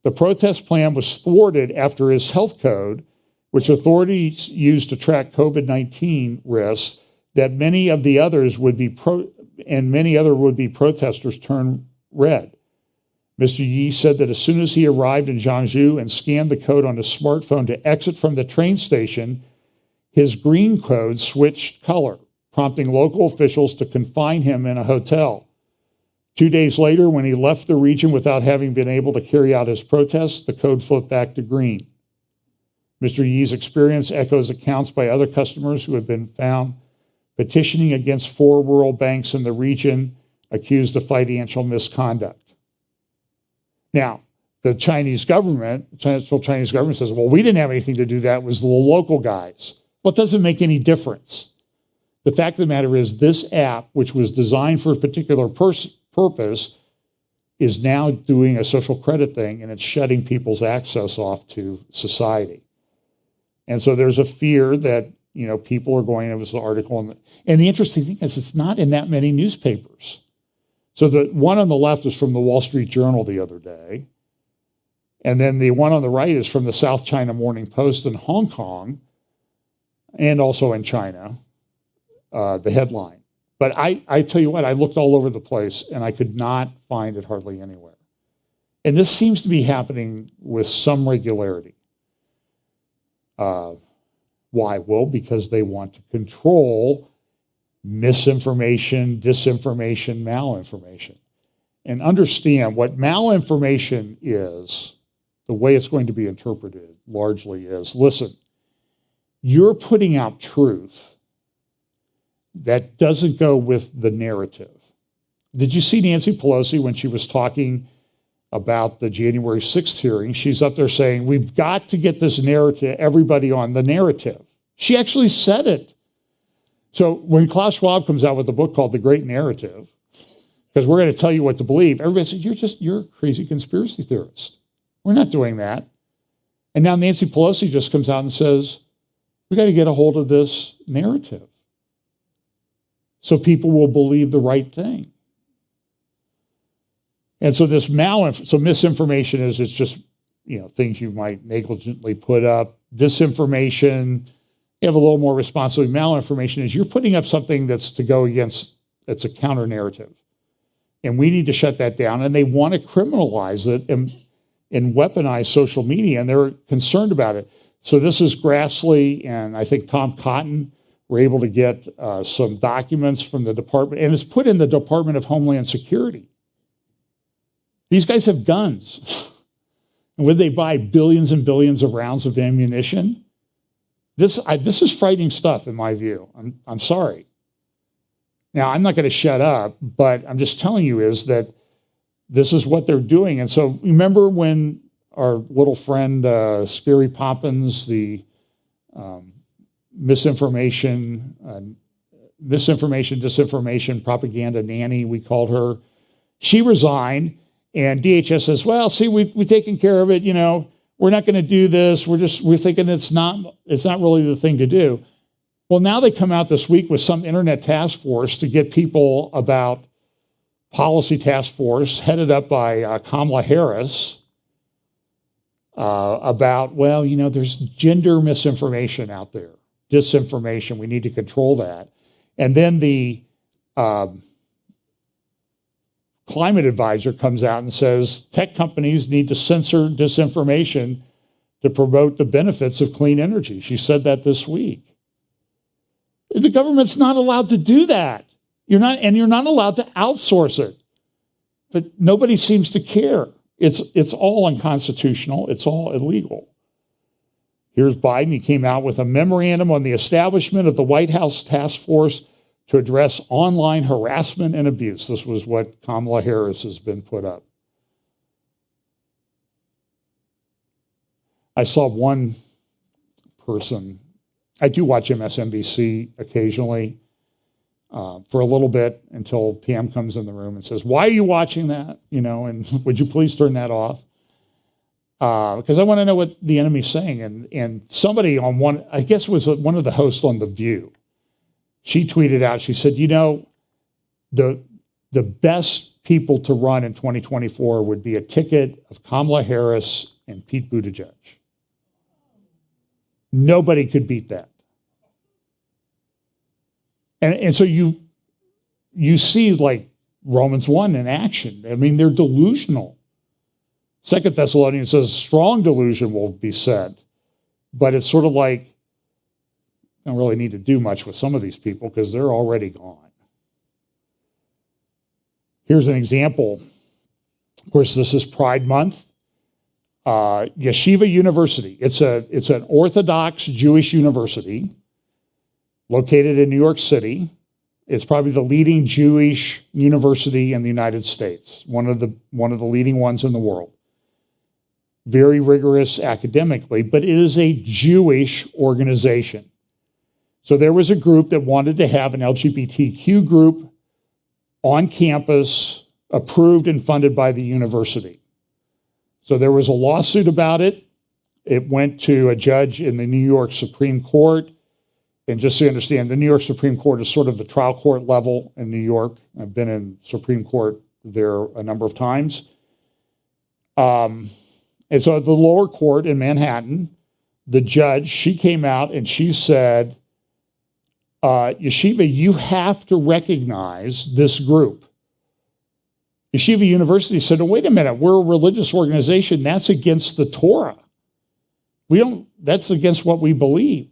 The protest plan was thwarted after his health code, which authorities used to track COVID-19 risks, that many of the others many other would-be protesters turned red. Mr. Yi said that as soon as he arrived in Zhangzhou and scanned the code on his smartphone to exit from the train station, his green code switched color, prompting local officials to confine him in a hotel. 2 days later, when he left the region without having been able to carry out his protest, the code flipped back to green. Mr. Yi's experience echoes accounts by other customers who have been found petitioning against 4 rural banks in the region accused of financial misconduct. Now, the Chinese government says, well, we didn't have anything to do that. It was the local guys. Well, it doesn't make any difference. The fact of the matter is this app, which was designed for a particular purpose, is now doing a social credit thing, and it's shutting people's access off to society. And so there's a fear that, people are going, it was the article. And the interesting thing is it's not in that many newspapers. So the one on the left is from the Wall Street Journal the other day. And then the one on the right is from the South China Morning Post in Hong Kong and also in China, the headline. But I tell you what, I looked all over the place and I could not find it hardly anywhere. And this seems to be happening with some regularity. Why? Well, because they want to control misinformation, disinformation, malinformation. And understand what malinformation is, the way it's going to be interpreted largely is, listen, you're putting out truth that doesn't go with the narrative. Did you see Nancy Pelosi when she was talking about the January 6th hearing? She's up there saying, we've got to get this narrative, everybody on the narrative. She actually said it. So when Klaus Schwab comes out with a book called The Great Narrative, because we're going to tell you what to believe, everybody says, you're a crazy conspiracy theorist. We're not doing that. And now Nancy Pelosi just comes out and says, we got to get a hold of this narrative so people will believe the right thing. And so this misinformation is it's just things you might negligently put up. Disinformation, you have a little more responsibility. Malinformation is you're putting up something that's to go against, that's a counter narrative. And we need to shut that down. And they want to criminalize it and weaponize social media, and they're concerned about it. So this is Grassley and I think Tom Cotton were able to get some documents from the department, and it's put in the Department of Homeland Security. These guys have guns. And would they buy billions and billions of rounds of ammunition? This is frightening stuff in my view. I'm sorry. Now, I'm not going to shut up, but I'm just telling you is that this is what they're doing. And so remember when our little friend, Scary Poppins, the misinformation, disinformation, propaganda nanny, we called her, she resigned, and DHS says, well, see, we've taken care of it, we're not going to do this. We're thinking it's not really the thing to do. Well, now they come out this week with some internet task force to get people about policy task force headed up by Kamala Harris about, there's gender misinformation out there, disinformation. We need to control that. And then the climate advisor comes out and says tech companies need to censor disinformation to promote the benefits of clean energy. She said that this week. The government's not allowed to do that. You're not allowed to outsource it. But nobody seems to care. It's all unconstitutional. It's all illegal. Here's Biden. He came out with a memorandum on the establishment of the White House task force to address online harassment and abuse. This was what Kamala Harris has been put up. I saw one person. I do watch MSNBC occasionally for a little bit until PM comes in the room and says, why are you watching that? And would you please turn that off? Because I want to know what the enemy's saying. And somebody on one, I guess it was one of the hosts on The View, she tweeted out, she said, the best people to run in 2024 would be a ticket of Kamala Harris and Pete Buttigieg. Nobody could beat that. And so you see like Romans 1 in action. I mean, they're delusional. 2 Thessalonians says strong delusion will be said, but it's sort of like, don't really need to do much with some of these people because they're already gone. Here's an example. Of course, this is Pride Month. Yeshiva University. It's an Orthodox Jewish university located in New York City. It's probably the leading Jewish university in the United States, one of the leading ones in the world. Very rigorous academically, but it is a Jewish organization. So there was a group that wanted to have an LGBTQ group on campus, approved and funded by the university. So there was a lawsuit about it. It went to a judge in the New York Supreme Court. And just so you understand, the New York Supreme Court is sort of the trial court level in New York. I've been in Supreme Court there a number of times. And so at the lower court in Manhattan, the judge, she came out and she said, Yeshiva, you have to recognize this group. Yeshiva University said, oh, wait a minute, we're a religious organization. That's against the Torah. That's against what we believe.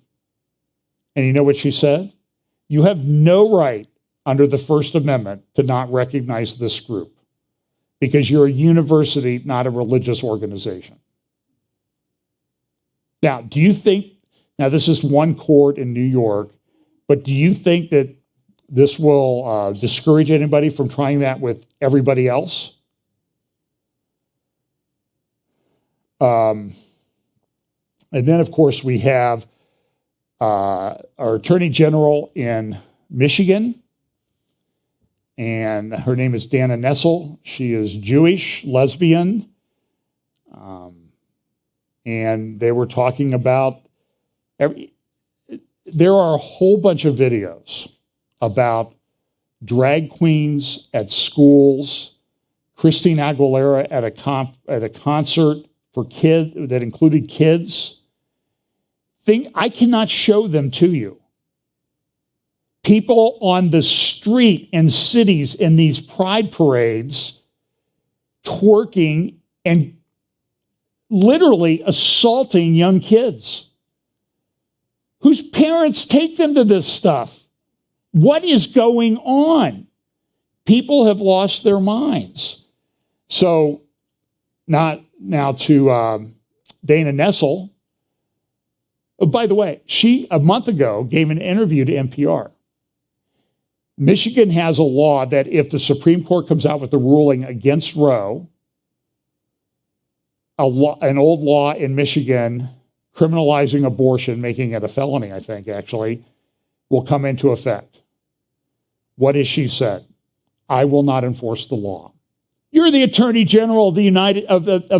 And you know what she said? You have no right under the First Amendment to not recognize this group because you're a university, not a religious organization. Now, this is one court in New York, but do you think that this will discourage anybody from trying that with everybody else? And then, of course, we have our Attorney General in Michigan, and her name is Dana Nessel. She is Jewish, lesbian, and they were talking about there are a whole bunch of videos about drag queens at schools, Christina Aguilera at a concert for kids that included kids. I cannot show them to you. People on the street in cities in these pride parades twerking and literally assaulting young kids whose parents take them to this stuff. What is going on? People have lost their minds. So not now to Dana Nessel. Oh, by the way, she, a month ago, gave an interview to NPR. Michigan has a law that if the Supreme Court comes out with a ruling against Roe, an old law in Michigan criminalizing abortion, making it a felony, I think, actually, will come into effect. What has she said? I will not enforce the law. You're the Attorney General of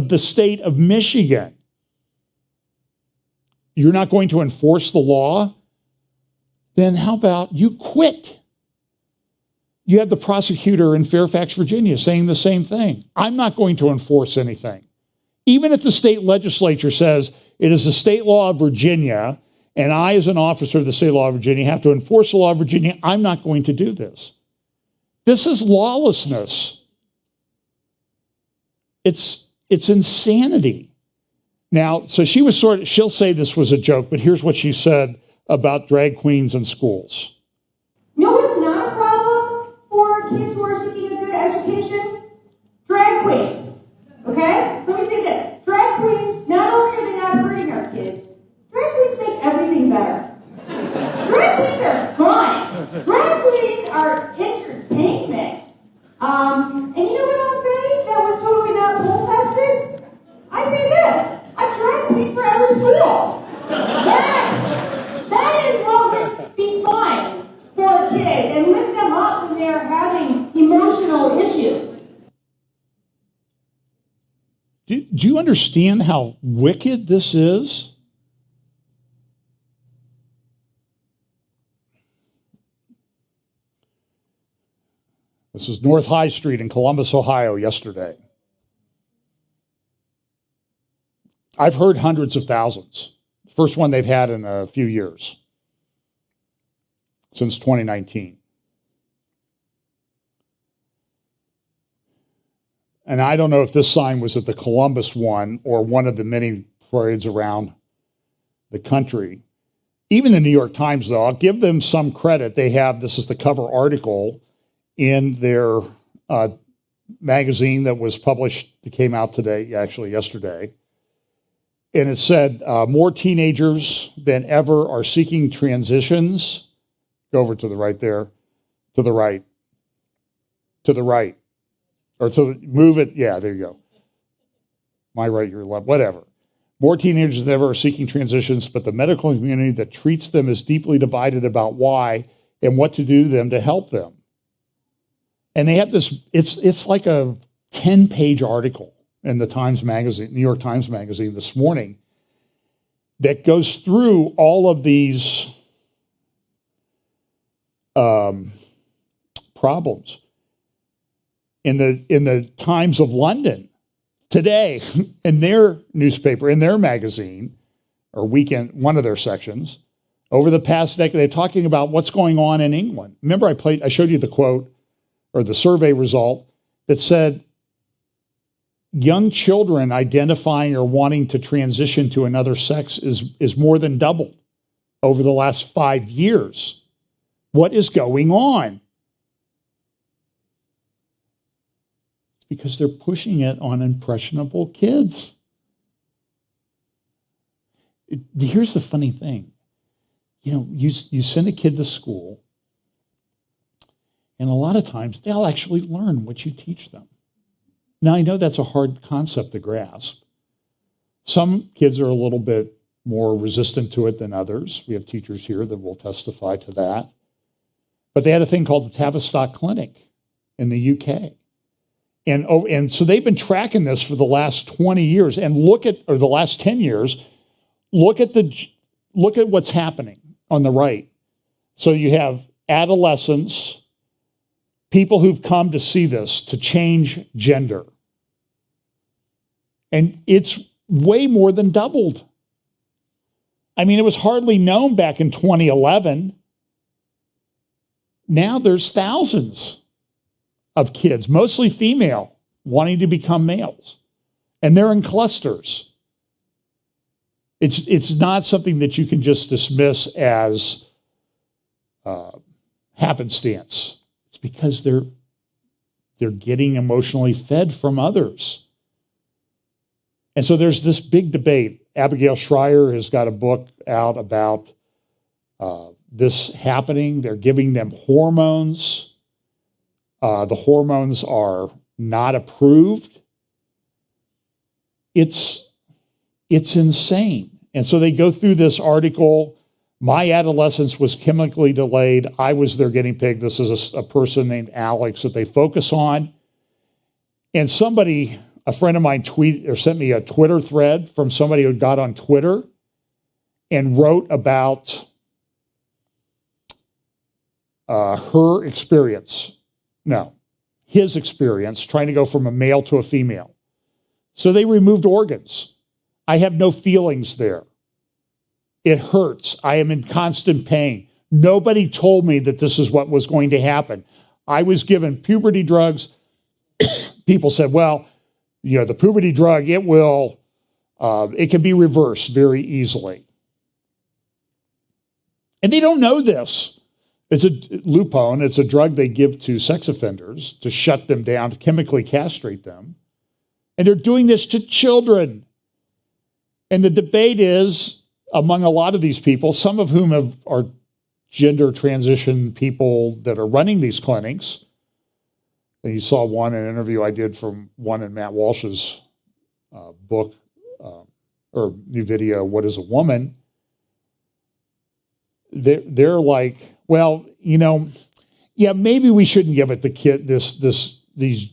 the state of Michigan. You're not going to enforce the law? Then how about you quit? You had the prosecutor in Fairfax, Virginia, saying the same thing. I'm not going to enforce anything. Even if the state legislature says it is the state law of Virginia, and I, as an officer of the state law of Virginia, have to enforce the law of Virginia, I'm not going to do this. This is lawlessness. It's insanity. Now, so she'll say this was a joke, but here's what she said about drag queens in schools. No, it's not a problem for kids who are seeking a good education. Drag queens. Okay? Let me say this. Drag queens, not only are they not hurting our kids, drag queens make everything better. Drag queens are fun. Drag queens are entertainment. And you know what I'll say that was totally not poll tested? I say this. A drag queen for every school. That is what would be fun for kids and lift them up when they're having emotional issues. Do you understand how wicked this is? This is North High Street in Columbus, Ohio, yesterday. I've heard hundreds of thousands. First one they've had in a few years, since 2019. And I don't know if this sign was at the Columbus one or one of the many parades around the country. Even the New York Times, though, I'll give them some credit. They have, this is the cover article in their magazine that was published, that came out today, actually yesterday. And it said, more teenagers than ever are seeking transitions. Go over to the right there, to the right, to the right. Or to move it, yeah, there you go. My right, your left, whatever. More teenagers than ever are seeking transitions, but the medical community that treats them is deeply divided about why and what to do to them to help them. And they have this, it's like a 10-page article in the Times Magazine, New York Times Magazine this morning, that goes through all of these problems. In the Times of London today, in their newspaper, in their magazine, or weekend, one of their sections, over the past decade, they're talking about what's going on in England. Remember, I showed you the quote or the survey result that said young children identifying or wanting to transition to another sex is more than doubled over the last 5 years. What is going on? Because they're pushing it on impressionable kids. Here's the funny thing. You know, you send a kid to school, and a lot of times they'll actually learn what you teach them. Now, I know that's a hard concept to grasp. Some kids are a little bit more resistant to it than others. We have teachers here that will testify to that. But they had a thing called the Tavistock Clinic in the UK. And so they've been tracking this for the last 20 years. And or the last 10 years, look at what's happening on the right. So you have adolescents, people who've come to see this, to change gender. And it's way more than doubled. I mean, it was hardly known back in 2011. Now there's thousands of kids, mostly female, wanting to become males. And they're in clusters. It's not something that you can just dismiss as happenstance. It's because they're getting emotionally fed from others. And so there's this big debate. Abigail Schreier has got a book out about this happening. They're giving them hormones. The hormones are not approved. It's insane. And so they go through this article. My adolescence was chemically delayed. I was their guinea pig. This is a person named Alex that they focus on. And somebody, a friend of mine, sent me a Twitter thread from somebody who got on Twitter and wrote about his experience trying to go from a male to a female. So they removed organs. I have no feelings there. It hurts. I am in constant pain. Nobody told me that this is what was going to happen. I was given puberty drugs. People said, well, the puberty drug, it can be reversed very easily. And they don't know this. It's a Lupone. It's a drug they give to sex offenders to shut them down, to chemically castrate them. And they're doing this to children. And the debate is, among a lot of these people, some of whom are gender transition people that are running these clinics. And you saw an interview I did from one in Matt Walsh's book or new video, What is a Woman? They're like, well, maybe we shouldn't give it the kid these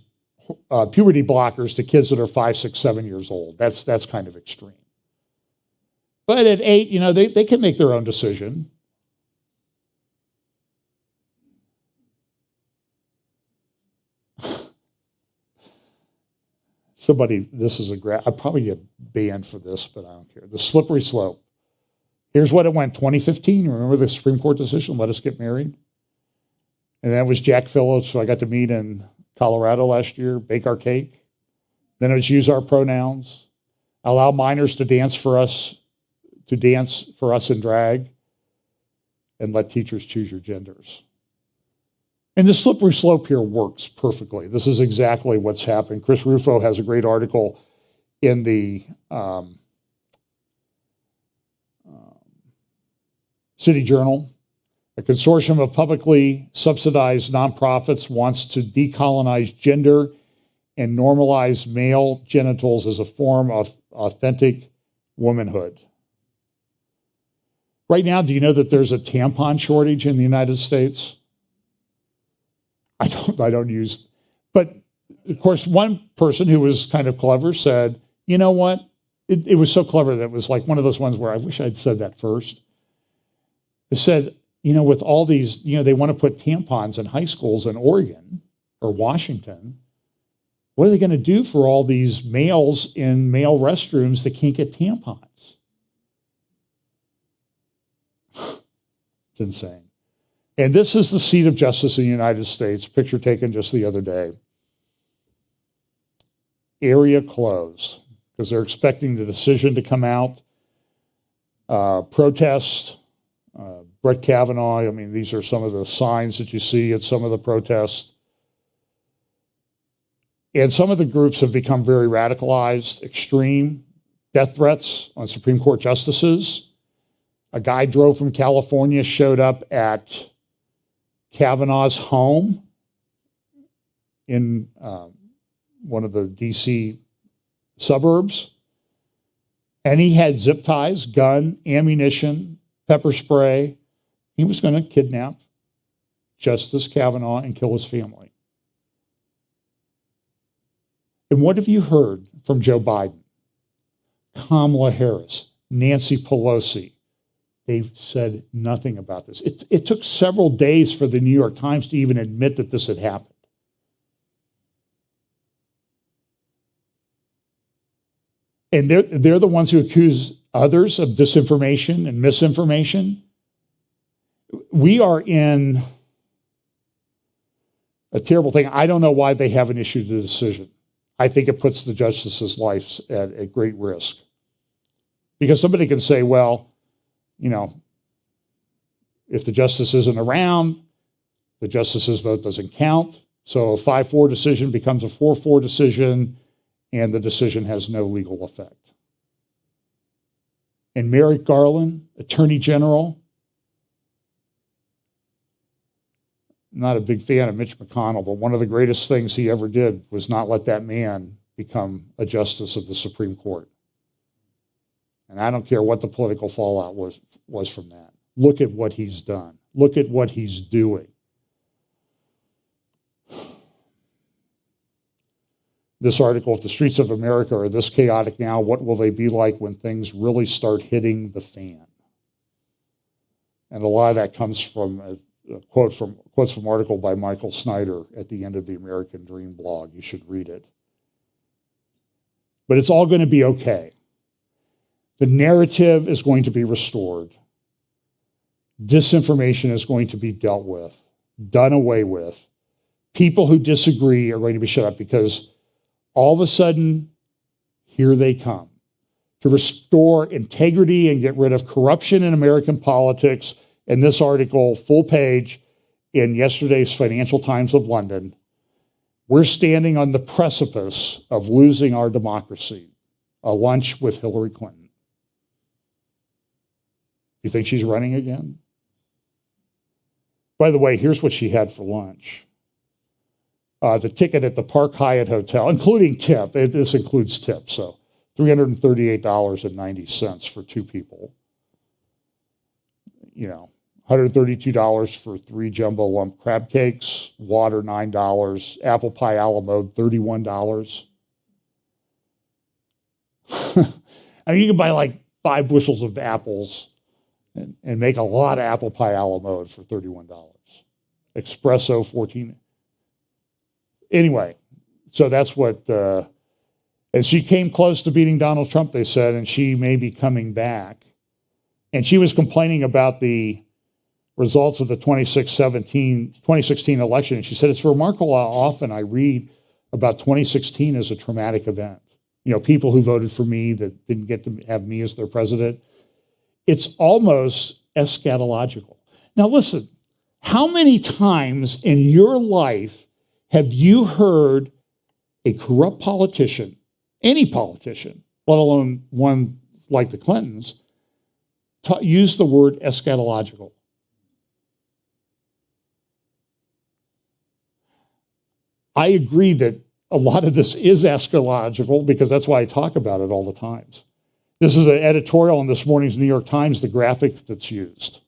puberty blockers to kids that are 5, 6, 7 years old. That's kind of extreme. But at 8, they can make their own decision. I'd probably get banned for this, but I don't care. The slippery slope. Here's what it went, 2015. Remember the Supreme Court decision, let us get married? And that was Jack Phillips, who I got to meet in Colorado last year, bake our cake. Then it was use our pronouns, allow minors to dance for us in drag, and let teachers choose your genders. And the slippery slope here works perfectly. This is exactly what's happened. Chris Rufo has a great article in the City Journal. A consortium of publicly subsidized nonprofits wants to decolonize gender and normalize male genitals as a form of authentic womanhood. Right now, do you know that there's a tampon shortage in the United States? I don't use, but of course, one person who was kind of clever said, you know what? It was so clever that it was like one of those ones where I wish I'd said that first. It said, with all these, they want to put tampons in high schools in Oregon or Washington. What are they going to do for all these males in male restrooms that can't get tampons? It's insane. And this is the seat of justice in the United States, picture taken just the other day. Area closed, because they're expecting the decision to come out. Protests, Brett Kavanaugh, these are some of the signs that you see at some of the protests. And some of the groups have become very radicalized, extreme, death threats on Supreme Court justices. A guy drove from California, showed up at Kavanaugh's home in one of the D.C. suburbs, and he had zip ties, gun, ammunition, pepper spray. He was going to kidnap Justice Kavanaugh and kill his family. And what have you heard from Joe Biden, Kamala Harris, Nancy Pelosi? They've said nothing about this. It took several days for the New York Times to even admit that this had happened. And they're the ones who accuse others of disinformation and misinformation. We are in a terrible thing. I don't know why they haven't issued a decision. I think it puts the justices' lives at great risk. Because somebody can say, well, if the justice isn't around, the justice's vote doesn't count. So a 5-4 decision becomes a 4-4 decision, and the decision has no legal effect. And Merrick Garland, Attorney General, I'm not a big fan of Mitch McConnell, but one of the greatest things he ever did was not let that man become a justice of the Supreme Court. And I don't care what the political fallout was from that. Look at what he's done. Look at what he's doing. This article, if the streets of America are this chaotic now, what will they be like when things really start hitting the fan? And a lot of that comes from quotes from an article by Michael Snyder at the end of the American Dream blog. You should read it. But it's all going to be okay. The narrative is going to be restored. Disinformation is going to be dealt with, done away with. People who disagree are going to be shut up because all of a sudden, here they come to restore integrity and get rid of corruption in American politics. And this article, full page in yesterday's Financial Times of London, we're standing on the precipice of losing our democracy. A lunch with Hillary Clinton. You think she's running again? By the way, here's what she had for lunch. The ticket at the Park Hyatt Hotel, including tip. This includes tip, so $338.90 for two people. You know, $132 for 3 jumbo lump crab cakes, water $9, apple pie a la mode $31. I mean, you can buy like 5 bushels of apples and make a lot of apple pie a la mode for $31. Espresso, $14. Anyway, so that's what, and she came close to beating Donald Trump, they said, and she may be coming back. And she was complaining about the results of the 2016 election. And she said, it's remarkable how often I read about 2016 as a traumatic event. You know, people who voted for me that didn't get to have me as their president. It's almost eschatological. Now listen, how many times in your life have you heard a corrupt politician, any politician, let alone one like the Clintons, use the word eschatological? I agree that a lot of this is eschatological because that's why I talk about it all the times. This is an editorial in this morning's New York Times, the graphic that's used.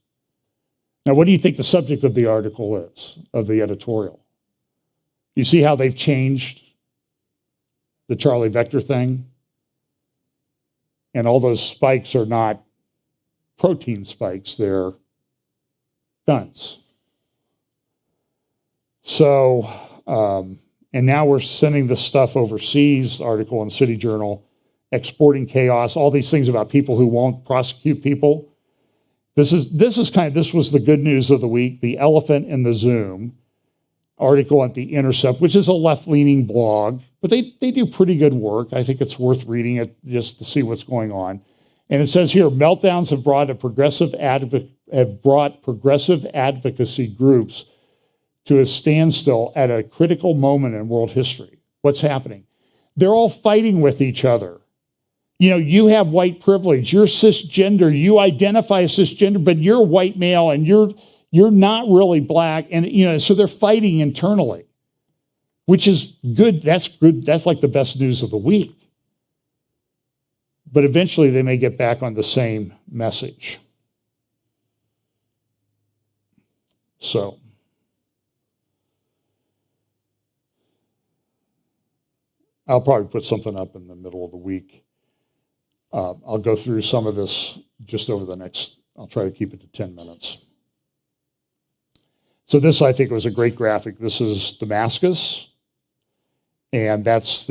Now, what do you think the subject of the article is, of the editorial? You see how they've changed the Charlie Vector thing? And all those spikes are not protein spikes, they're guns. So, and now we're sending this stuff overseas, article in City Journal, exporting chaos, all these things about people who won't prosecute people. This was the good news of the week, the elephant in the Zoom article at The Intercept, which is a left-leaning blog, but they do pretty good work. I think it's worth reading it just to see what's going on. And it says here, meltdowns have brought progressive advocacy groups to a standstill at a critical moment in world history. What's happening? They're all fighting with each other. You know, you have white privilege, you're cisgender, you identify as cisgender, but you're white male and you're not really black. And, you know, so they're fighting internally, which is good. That's good. That's like the best news of the week. But eventually they may get back on the same message. So, I'll probably put something up in the middle of the week. I'll go through some of this just over the next, I'll try to keep it to 10 minutes. So this, I think, was a great graphic. This is Damascus, and that's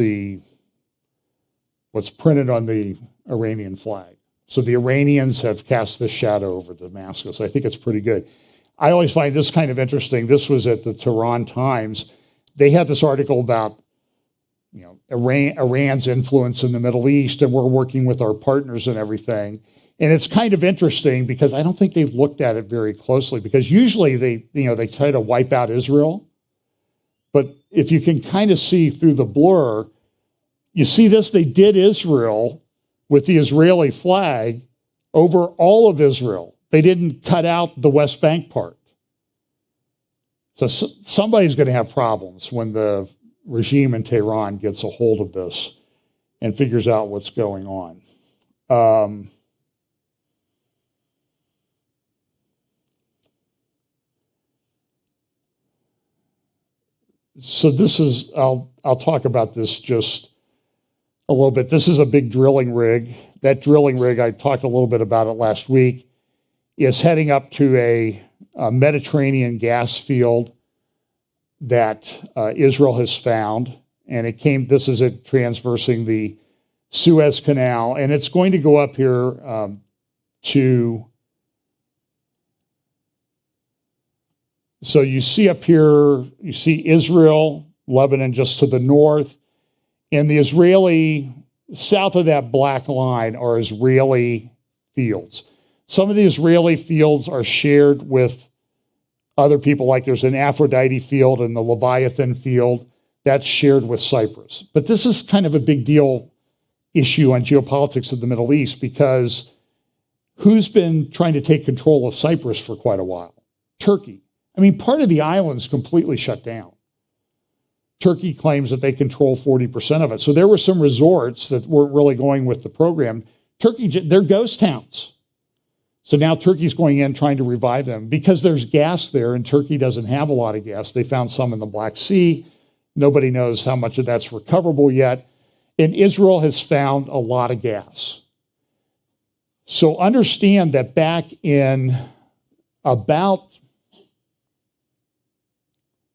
what's printed on the Iranian flag. So the Iranians have cast this shadow over Damascus. I think it's pretty good. I always find this kind of interesting. This was at the Tehran Times. They had this article about, you know, Iran's influence in the Middle East, and we're working with our partners and everything. And it's kind of interesting because I don't think they've looked at it very closely, because usually they try to wipe out Israel. But if you can kind of see through the blur, you see this? They did Israel with the Israeli flag over all of Israel. They didn't cut out the West Bank part. So somebody's going to have problems when the regime in Tehran gets a hold of this and figures out what's going on. So this is, I'll talk about this just a little bit. This is a big drilling rig. That drilling rig, I talked a little bit about it last week, is heading up to a Mediterranean gas field that Israel has found. And this is it transversing the Suez Canal. And it's going to go up here so you see up here, you see Israel, Lebanon just to the north, and the Israeli, south of that black line are Israeli fields. Some of the Israeli fields are shared with other people, like there's an Aphrodite field and the Leviathan field, that's shared with Cyprus. But this is kind of a big deal issue on geopolitics of the Middle East, because who's been trying to take control of Cyprus for quite a while? Turkey. I mean, part of the island's completely shut down. Turkey claims that they control 40% of it. So there were some resorts that weren't really going with the program. Turkey, they're ghost towns. So now Turkey's going in trying to revive them because there's gas there, and Turkey doesn't have a lot of gas. They found some in the Black Sea. Nobody knows how much of that's recoverable yet. And Israel has found a lot of gas. So understand that back in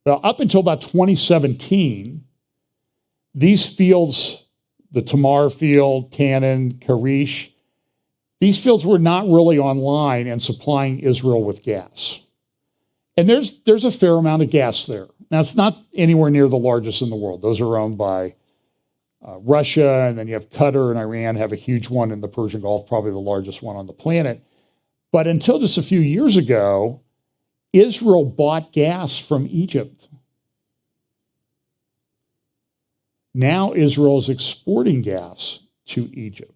up until about 2017, these fields, the Tamar field, Canaan, Karish, these fields were not really online and supplying Israel with gas. And there's a fair amount of gas there. Now, it's not anywhere near the largest in the world. Those are owned by Russia, and then you have Qatar and Iran have a huge one in the Persian Gulf, probably the largest one on the planet. But until just a few years ago, Israel bought gas from Egypt. Now Israel is exporting gas to Egypt.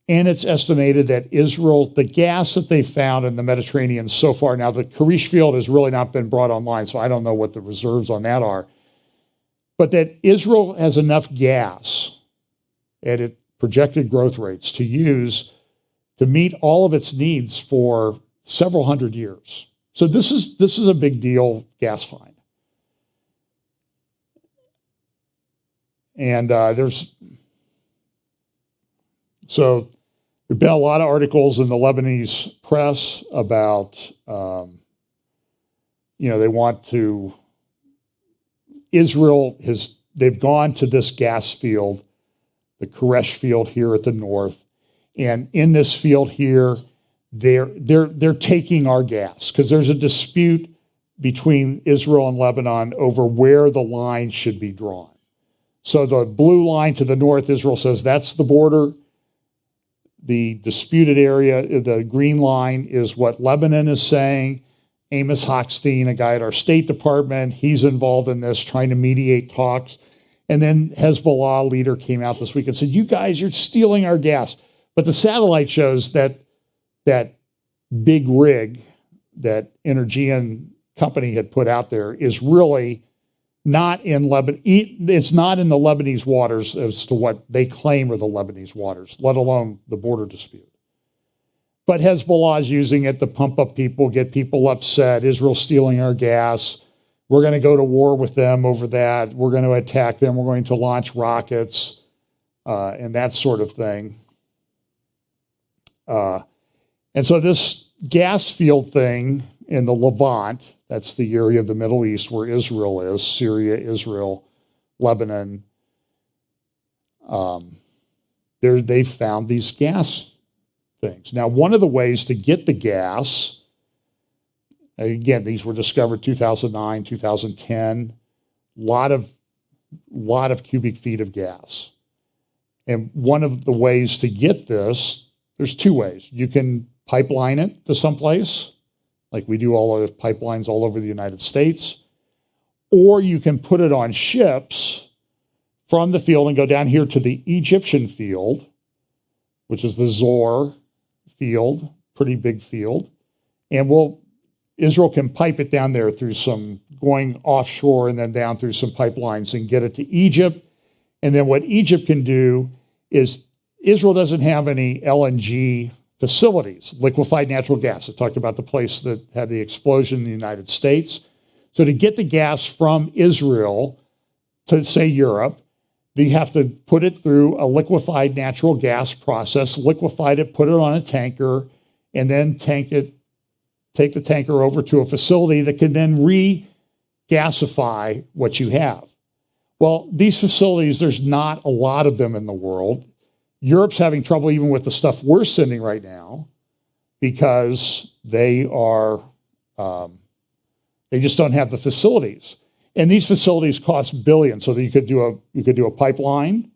And it's estimated that the gas that they found in the Mediterranean so far, now the Karish field has really not been brought online, so I don't know what the reserves on that are, but that Israel has enough gas at its projected growth rates to use to meet all of its needs for several hundred years. So this is a big deal gas find. And there's been a lot of articles in the Lebanese press about, they want to, they've gone to this gas field, the Koresh field here at the north. And in this field here, they're taking our gas because there's a dispute between Israel and Lebanon over where the line should be drawn. So the blue line to the north, Israel says that's the border. The disputed area, the green line, is what Lebanon is saying. Amos Hochstein, a guy at our State Department, he's involved in this, trying to mediate talks. And then Hezbollah leader came out this week and said, you guys, you're stealing our gas. But the satellite shows that big rig that Energean company had put out there is really not in Lebanon. It's not in the Lebanese waters as to what they claim are the Lebanese waters, let alone the border dispute. But Hezbollah is using it to pump up people, get people upset. Israel's stealing our gas. We're going to go to war with them over that. We're going to attack them. We're going to launch rockets and that sort of thing. And so this gas field thing in the Levant, that's the area of the Middle East where Israel is, Syria, Israel, Lebanon, they've found these gas things. Now, one of the ways to get the gas, again, these were discovered 2009, 2010, lot of cubic feet of gas. And one of the ways to get this, there's two ways. You can pipeline it to someplace, like we do all of pipelines all over the United States, or you can put it on ships from the field and go down here to the Egyptian field, which is the Zoar field, pretty big field. And Israel can pipe it down there through going offshore and then down through some pipelines and get it to Egypt. And then what Egypt can do is Israel doesn't have any LNG facilities, liquefied natural gas. I talked about the place that had the explosion in the United States. So to get the gas from Israel to, say, Europe, you have to put it through a liquefied natural gas process, liquefied it, put it on a tanker, and then take the tanker over to a facility that can then re-gasify what you have. Well, these facilities, there's not a lot of them in the world. Europe's having trouble even with the stuff we're sending right now because they just don't have the facilities. And these facilities cost billions, so that you could do a pipeline,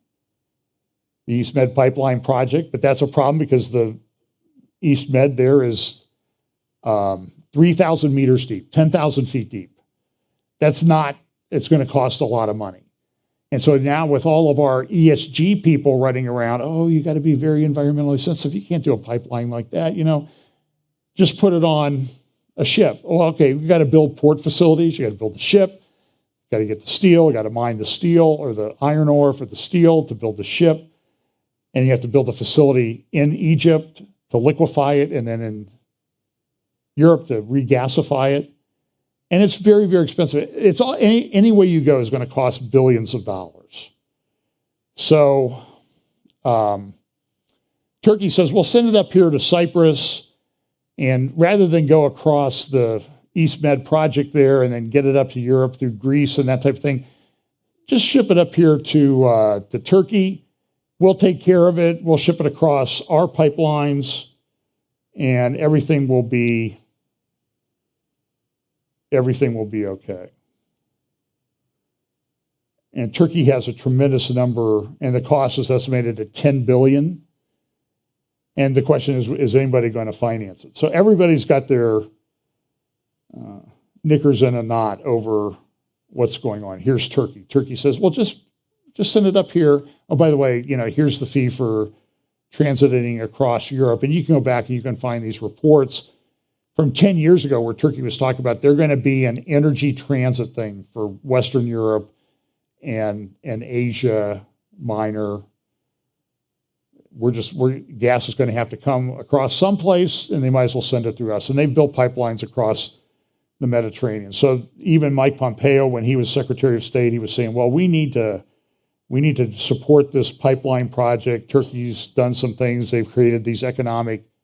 the East Med pipeline project, but that's a problem because the East Med there is 3,000 meters deep, 10,000 feet deep. It's going to cost a lot of money. And so now with all of our ESG people running around, you got to be very environmentally sensitive. You can't do a pipeline like that, just put it on a ship. Well, okay, we got to build port facilities. You got to build the ship. Got to get the steel, got to mine the steel or the iron ore for the steel to build the ship. And you have to build a facility in Egypt to liquefy it and then in Europe to regasify it. And it's very, very expensive. It's any way you go is going to cost billions of dollars. So Turkey says, well, send it up here to Cyprus. And rather than go across the East Med project there and then get it up to Europe through Greece and that type of thing, just ship it up here to Turkey. We'll take care of it. We'll ship it across our pipelines and everything will be okay. And Turkey has a tremendous number, and the cost is estimated at $10 billion. And the question is anybody going to finance it? So everybody's got their knickers in a knot over what's going on. Here's Turkey. Turkey says, well, just send it up here. Oh, by the way, here's the fee for transiting across Europe. And you can go back and you can find these reports from 10 years ago where Turkey was talking about they're going to be an energy transit thing for Western Europe and Asia Minor. Gas is going to have to come across someplace, and they might as well send it through us. And they've built pipelines across the Mediterranean. So even Mike Pompeo, when he was Secretary of State, he was saying, well, we need to support this pipeline project. Turkey's done some things. They've created these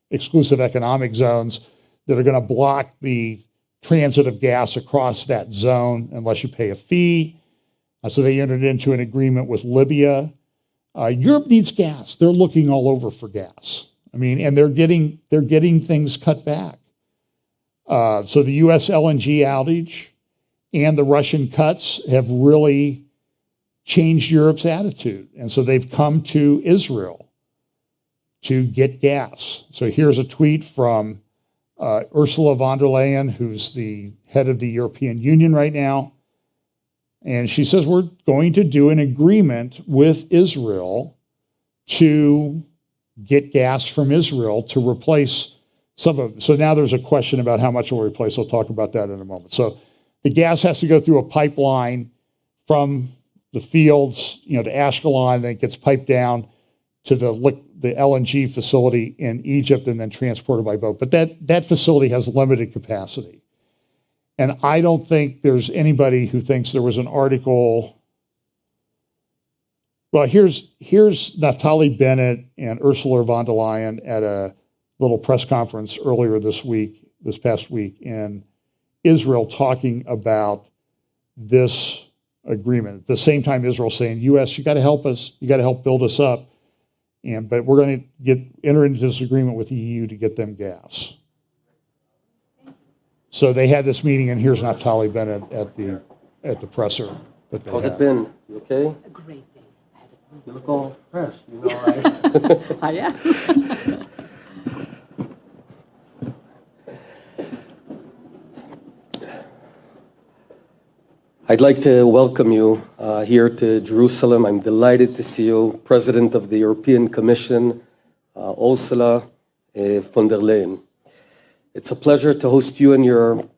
exclusive economic zones that are going to block the transit of gas across that zone unless you pay a fee. So they entered into an agreement with Libya. Europe needs gas. They're looking all over for gas. And they're getting things cut back. So the U.S. LNG outage and the Russian cuts have really changed Europe's attitude. And so they've come to Israel to get gas. So here's a tweet from Ursula von der Leyen, who's the head of the European Union right now. And she says, we're going to do an agreement with Israel to get gas from Israel to replace some of it. So now there's a question about how much we'll replace. I'll talk about that in a moment. So the gas has to go through a pipeline from the fields, to Ashkelon, then it gets piped down to the LNG facility in Egypt and then transported by boat. But that facility has limited capacity. And I don't think there's anybody who thinks there was an article. Well, here's Naftali Bennett and Ursula von der Leyen at a little press conference earlier this past week in Israel talking about this agreement. At the same time, Israel saying, U.S., you got to help us. You got to help build us up. But we're going to enter into this agreement with the EU to get them gas. So they had this meeting, and here's Naftali Bennett at the presser that they How's had. it been? You okay? A great day. You look all fresh, right? Oh, yeah. I'd like to welcome you here to Jerusalem. I'm delighted to see you, President of the European Commission, Ursula von der Leyen. It's a pleasure to host you and your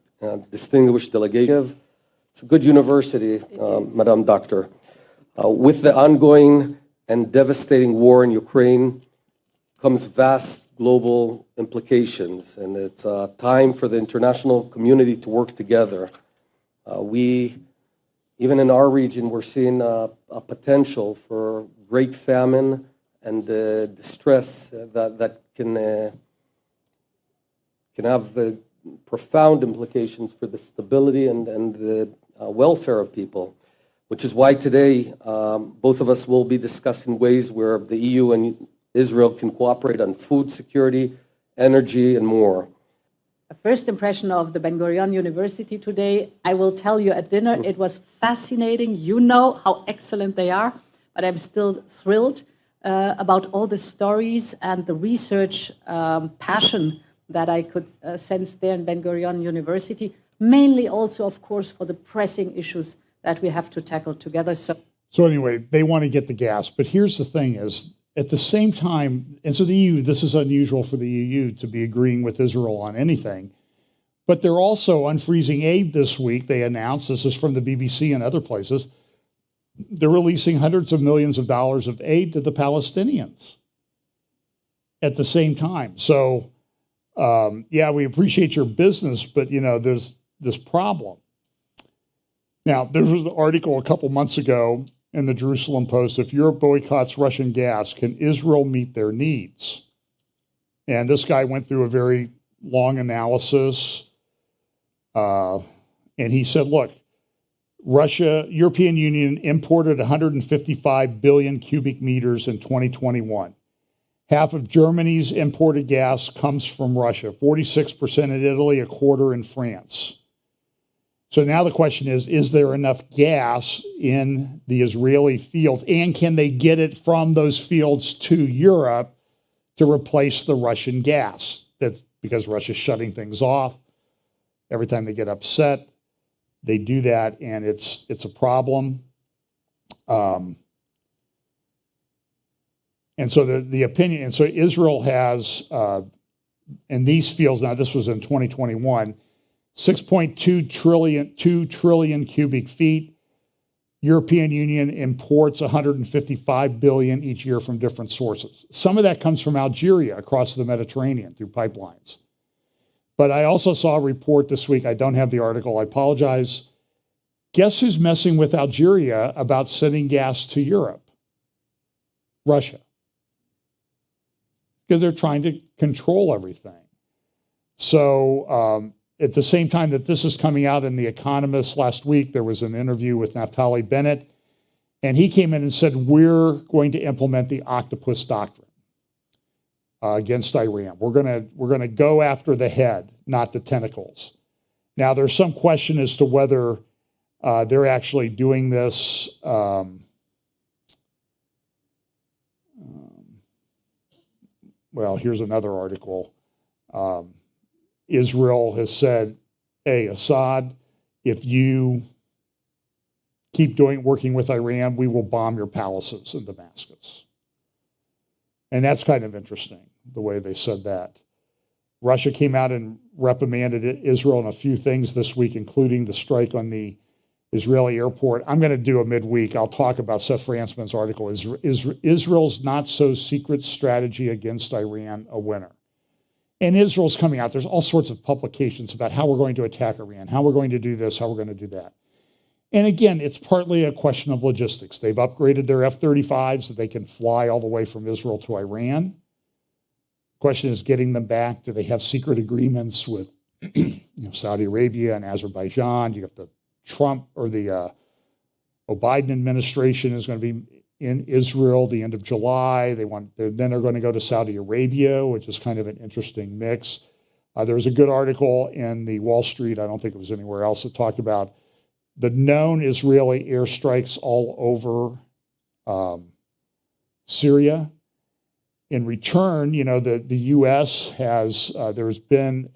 distinguished delegation. It's a good university, Madam Doctor. With the ongoing and devastating war in Ukraine comes vast global implications, and it's time for the international community to work together. Even in our region, we're seeing a potential for great famine and distress that can have profound implications for the stability and the welfare of people, which is why today both of us will be discussing ways where the EU and Israel can cooperate on food security, energy, and more. A first impression of the Ben Gurion University today, I will tell you at dinner, it was fascinating. You know how excellent they are, but I'm still thrilled about all the stories and the research passion that I could sense there in Ben Gurion University, mainly also, of course, for the pressing issues that we have to tackle together. So anyway, they want to get the gas. But here's the thing is, at the same time, and so the EU, this is unusual for the EU to be agreeing with Israel on anything, but they're also unfreezing aid this week. They announced, this is from the BBC and other places, they're releasing hundreds of millions of dollars of aid to the Palestinians at the same time. So, yeah, we appreciate your business, but, you know, there's this problem. Now, there was an article a couple months ago in the Jerusalem Post, if Europe boycotts Russian gas, can Israel meet their needs? And this guy went through a very long analysis, and he said, look, European Union imported 155 billion cubic meters in 2021. Half of Germany's imported gas comes from Russia, 46% in Italy, a quarter in France. So now the question is there enough gas in the Israeli fields, and can they get it from those fields to Europe to replace the Russian gas? That's because Russia's shutting things off. Every time they get upset, they do that, and it's a problem. And so the opinion, and so Israel has, in these fields, now this was in 2021, 2 trillion cubic feet. European Union imports 155 billion each year from different sources. Some of that comes from Algeria across the Mediterranean through pipelines. But I also saw a report this week, I don't have the article, I apologize. Guess who's messing with Algeria about sending gas to Europe? Russia. Because they're trying to control everything. So, at the same time that this is coming out in The Economist last week, there was an interview with Naftali Bennett, and he came in and said, we're going to implement the octopus doctrine against Iran. We're going to go after the head, not the tentacles. Now, there's some question as to whether they're actually doing this. Well, here's another article. Israel has said, hey, Assad, if you keep working with Iran, we will bomb your palaces in Damascus. And that's kind of interesting, the way they said that. Russia came out and reprimanded Israel on a few things this week, including the strike on the Israeli airport. I'm going to do a midweek. I'll talk about Seth Fransman's article, Israel's not-so-secret strategy against Iran, a winner. And Israel's coming out. There's all sorts of publications about how we're going to attack Iran, how we're going to do this, how we're going to do that. And again, it's partly a question of logistics. They've upgraded their F-35s so they can fly all the way from Israel to Iran. The question is getting them back. Do they have secret agreements with Saudi Arabia and Azerbaijan? You have the Trump or the Biden administration is going to be in Israel the end of July. Then they're going to go to Saudi Arabia, which is kind of an interesting mix. There was a good article in the Wall Street, I don't think it was anywhere else, that talked about the known Israeli airstrikes all over Syria. In return, the U.S. has, there's been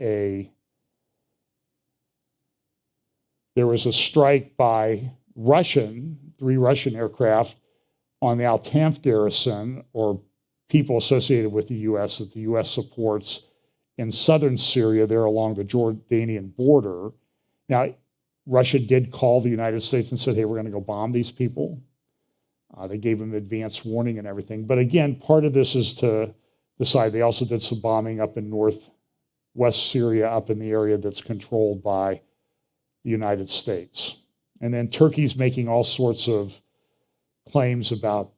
there was a strike by three Russian aircraft on the Al-Tanf garrison, or people associated with the U.S. that the U.S. supports in southern Syria, there along the Jordanian border. Now, Russia did call the United States and said, hey, we're going to go bomb these people. They gave them advance warning and everything. But again, part of this is to decide. They also did some bombing up in northwest Syria, up in the area that's controlled by the United States. And then Turkey's making all sorts of claims about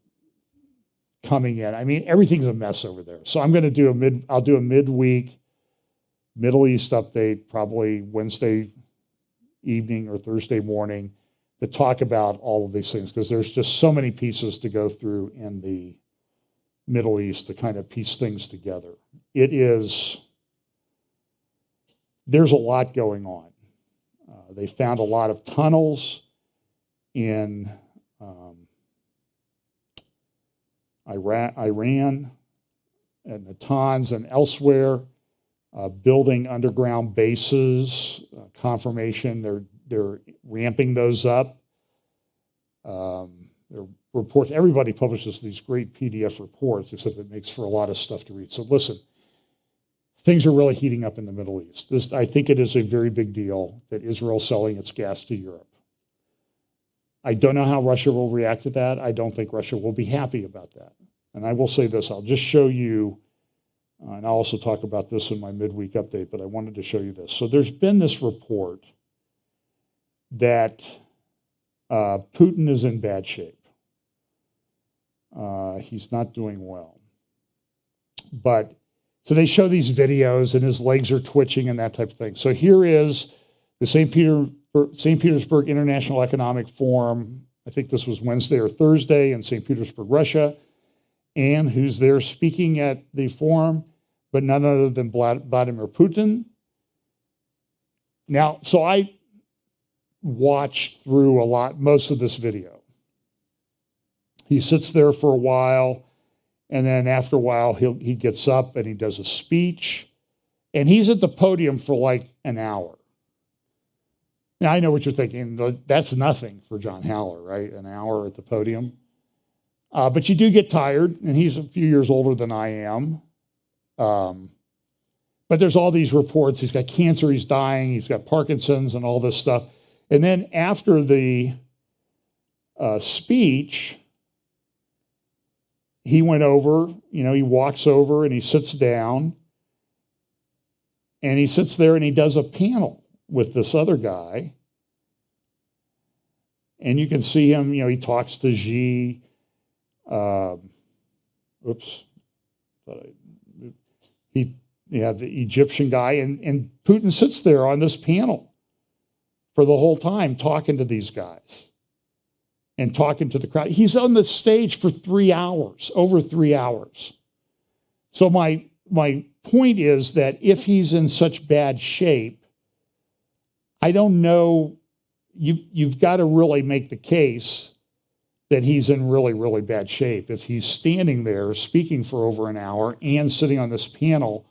coming in. I mean, everything's a mess over there. So I'm going to do I'll do a midweek Middle East update, probably Wednesday evening or Thursday morning, to talk about all of these things, because there's just so many pieces to go through in the Middle East to kind of piece things together. There's a lot going on. They found a lot of tunnels in Iran and Natanz and elsewhere, building underground bases, confirmation they're ramping those up. There are reports, everybody publishes these great PDF reports, except it makes for a lot of stuff to read. So listen, things are really heating up in the Middle East. I think it is a very big deal that Israel's selling its gas to Europe. I don't know how Russia will react to that. I don't think Russia will be happy about that. And I will say this, I'll just show you, and I'll also talk about this in my midweek update, but I wanted to show you this. So there's been this report that Putin is in bad shape. He's not doing well. But, so they show these videos and his legs are twitching and that type of thing. So here is the St. Petersburg International Economic Forum. I think this was Wednesday or Thursday in St. Petersburg, Russia. And who's there speaking at the forum, but none other than Vladimir Putin. Now, so I watched through most of this video. He sits there for a while, and then after a while, he gets up and he does a speech, and he's at the podium for like an hour. Now, I know what you're thinking. That's nothing for John Haller, right? An hour at the podium. But you do get tired, and he's a few years older than I am. But there's all these reports. He's got cancer, he's dying, he's got Parkinson's and all this stuff. And then after the speech, he went over, he walks over and he sits down. And he sits there and he does a panel with this other guy. And you can see him, he talks to Xi. The Egyptian guy, and Putin sits there on this panel for the whole time talking to these guys and talking to the crowd. He's on the stage for 3 hours, over 3 hours. So my point is that if he's in such bad shape, I don't know, you've got to really make the case that he's in really, really bad shape. If he's standing there speaking for over an hour and sitting on this panel,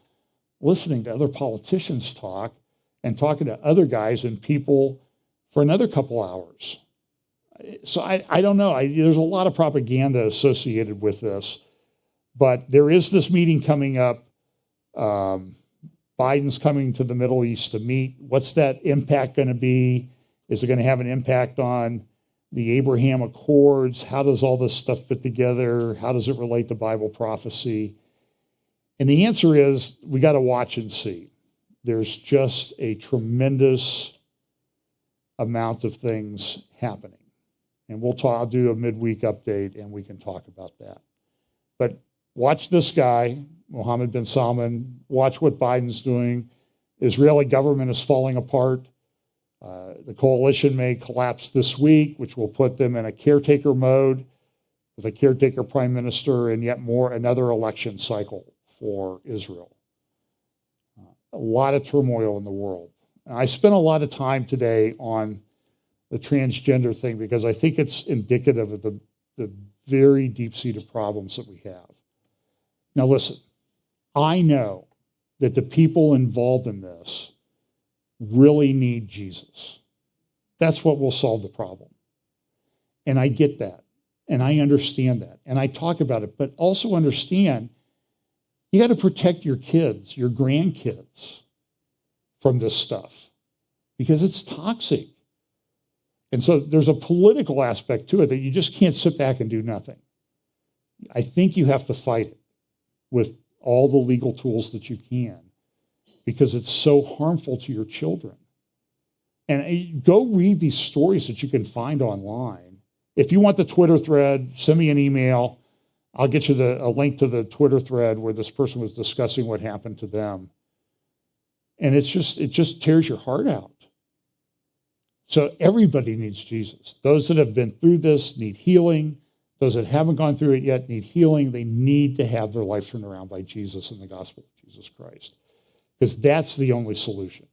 listening to other politicians talk and talking to other guys and people for another couple hours. So I don't know. There's a lot of propaganda associated with this, but there is this meeting coming up. Biden's coming to the Middle East to meet. What's that impact going to be? Is it going to have an impact on the Abraham Accords? How does all this stuff fit together? How does it relate to Bible prophecy? And the answer is, we got to watch and see. There's just a tremendous amount of things happening. And I'll do a midweek update and we can talk about that. But watch this guy, Mohammed bin Salman. Watch what Biden's doing. Israeli government is falling apart. The coalition may collapse this week, which will put them in a caretaker mode with a caretaker prime minister and another election cycle for Israel. A lot of turmoil in the world. And I spent a lot of time today on the transgender thing because I think it's indicative of the very deep-seated problems that we have. Now listen, I know that the people involved in this really need Jesus. That's what will solve the problem. And I get that. And I understand that. And I talk about it, but also understand you got to protect your kids, your grandkids from this stuff because it's toxic. And so there's a political aspect to it that you just can't sit back and do nothing. I think you have to fight it with all the legal tools that you can because it's so harmful to your children. And go read these stories that you can find online. If you want the Twitter thread, send me an email. I'll get you a link to the Twitter thread where this person was discussing what happened to them. And it just tears your heart out. So everybody needs Jesus. Those that have been through this need healing. Those that haven't gone through it yet need healing. They need to have their life turned around by Jesus and the gospel of Jesus Christ, because that's the only solution.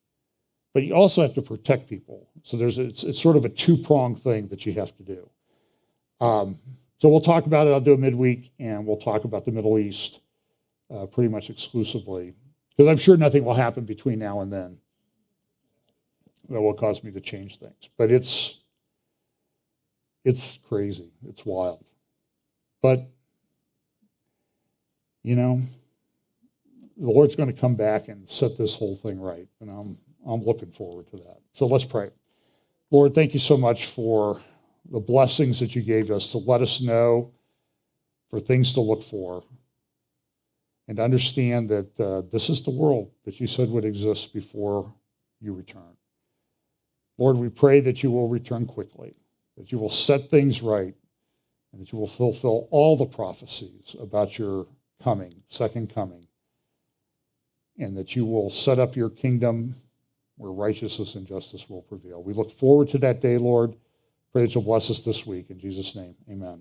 But you also have to protect people. So it's sort of a two-pronged thing that you have to do. So we'll talk about it. I'll do a midweek, and we'll talk about the Middle East pretty much exclusively, because I'm sure nothing will happen between now and then that will cause me to change things. But it's crazy. It's wild. But, you know, the Lord's going to come back and set this whole thing right. And I'm looking forward to that. So let's pray. Lord, thank you so much for the blessings that you gave us to let us know for things to look for and understand that this is the world that you said would exist before you return. Lord, we pray that you will return quickly, that you will set things right, and that you will fulfill all the prophecies about your coming, second coming, and that you will set up your kingdom where righteousness and justice will prevail. We look forward to that day, Lord. Pray that you'll bless us this week. In Jesus' name, amen.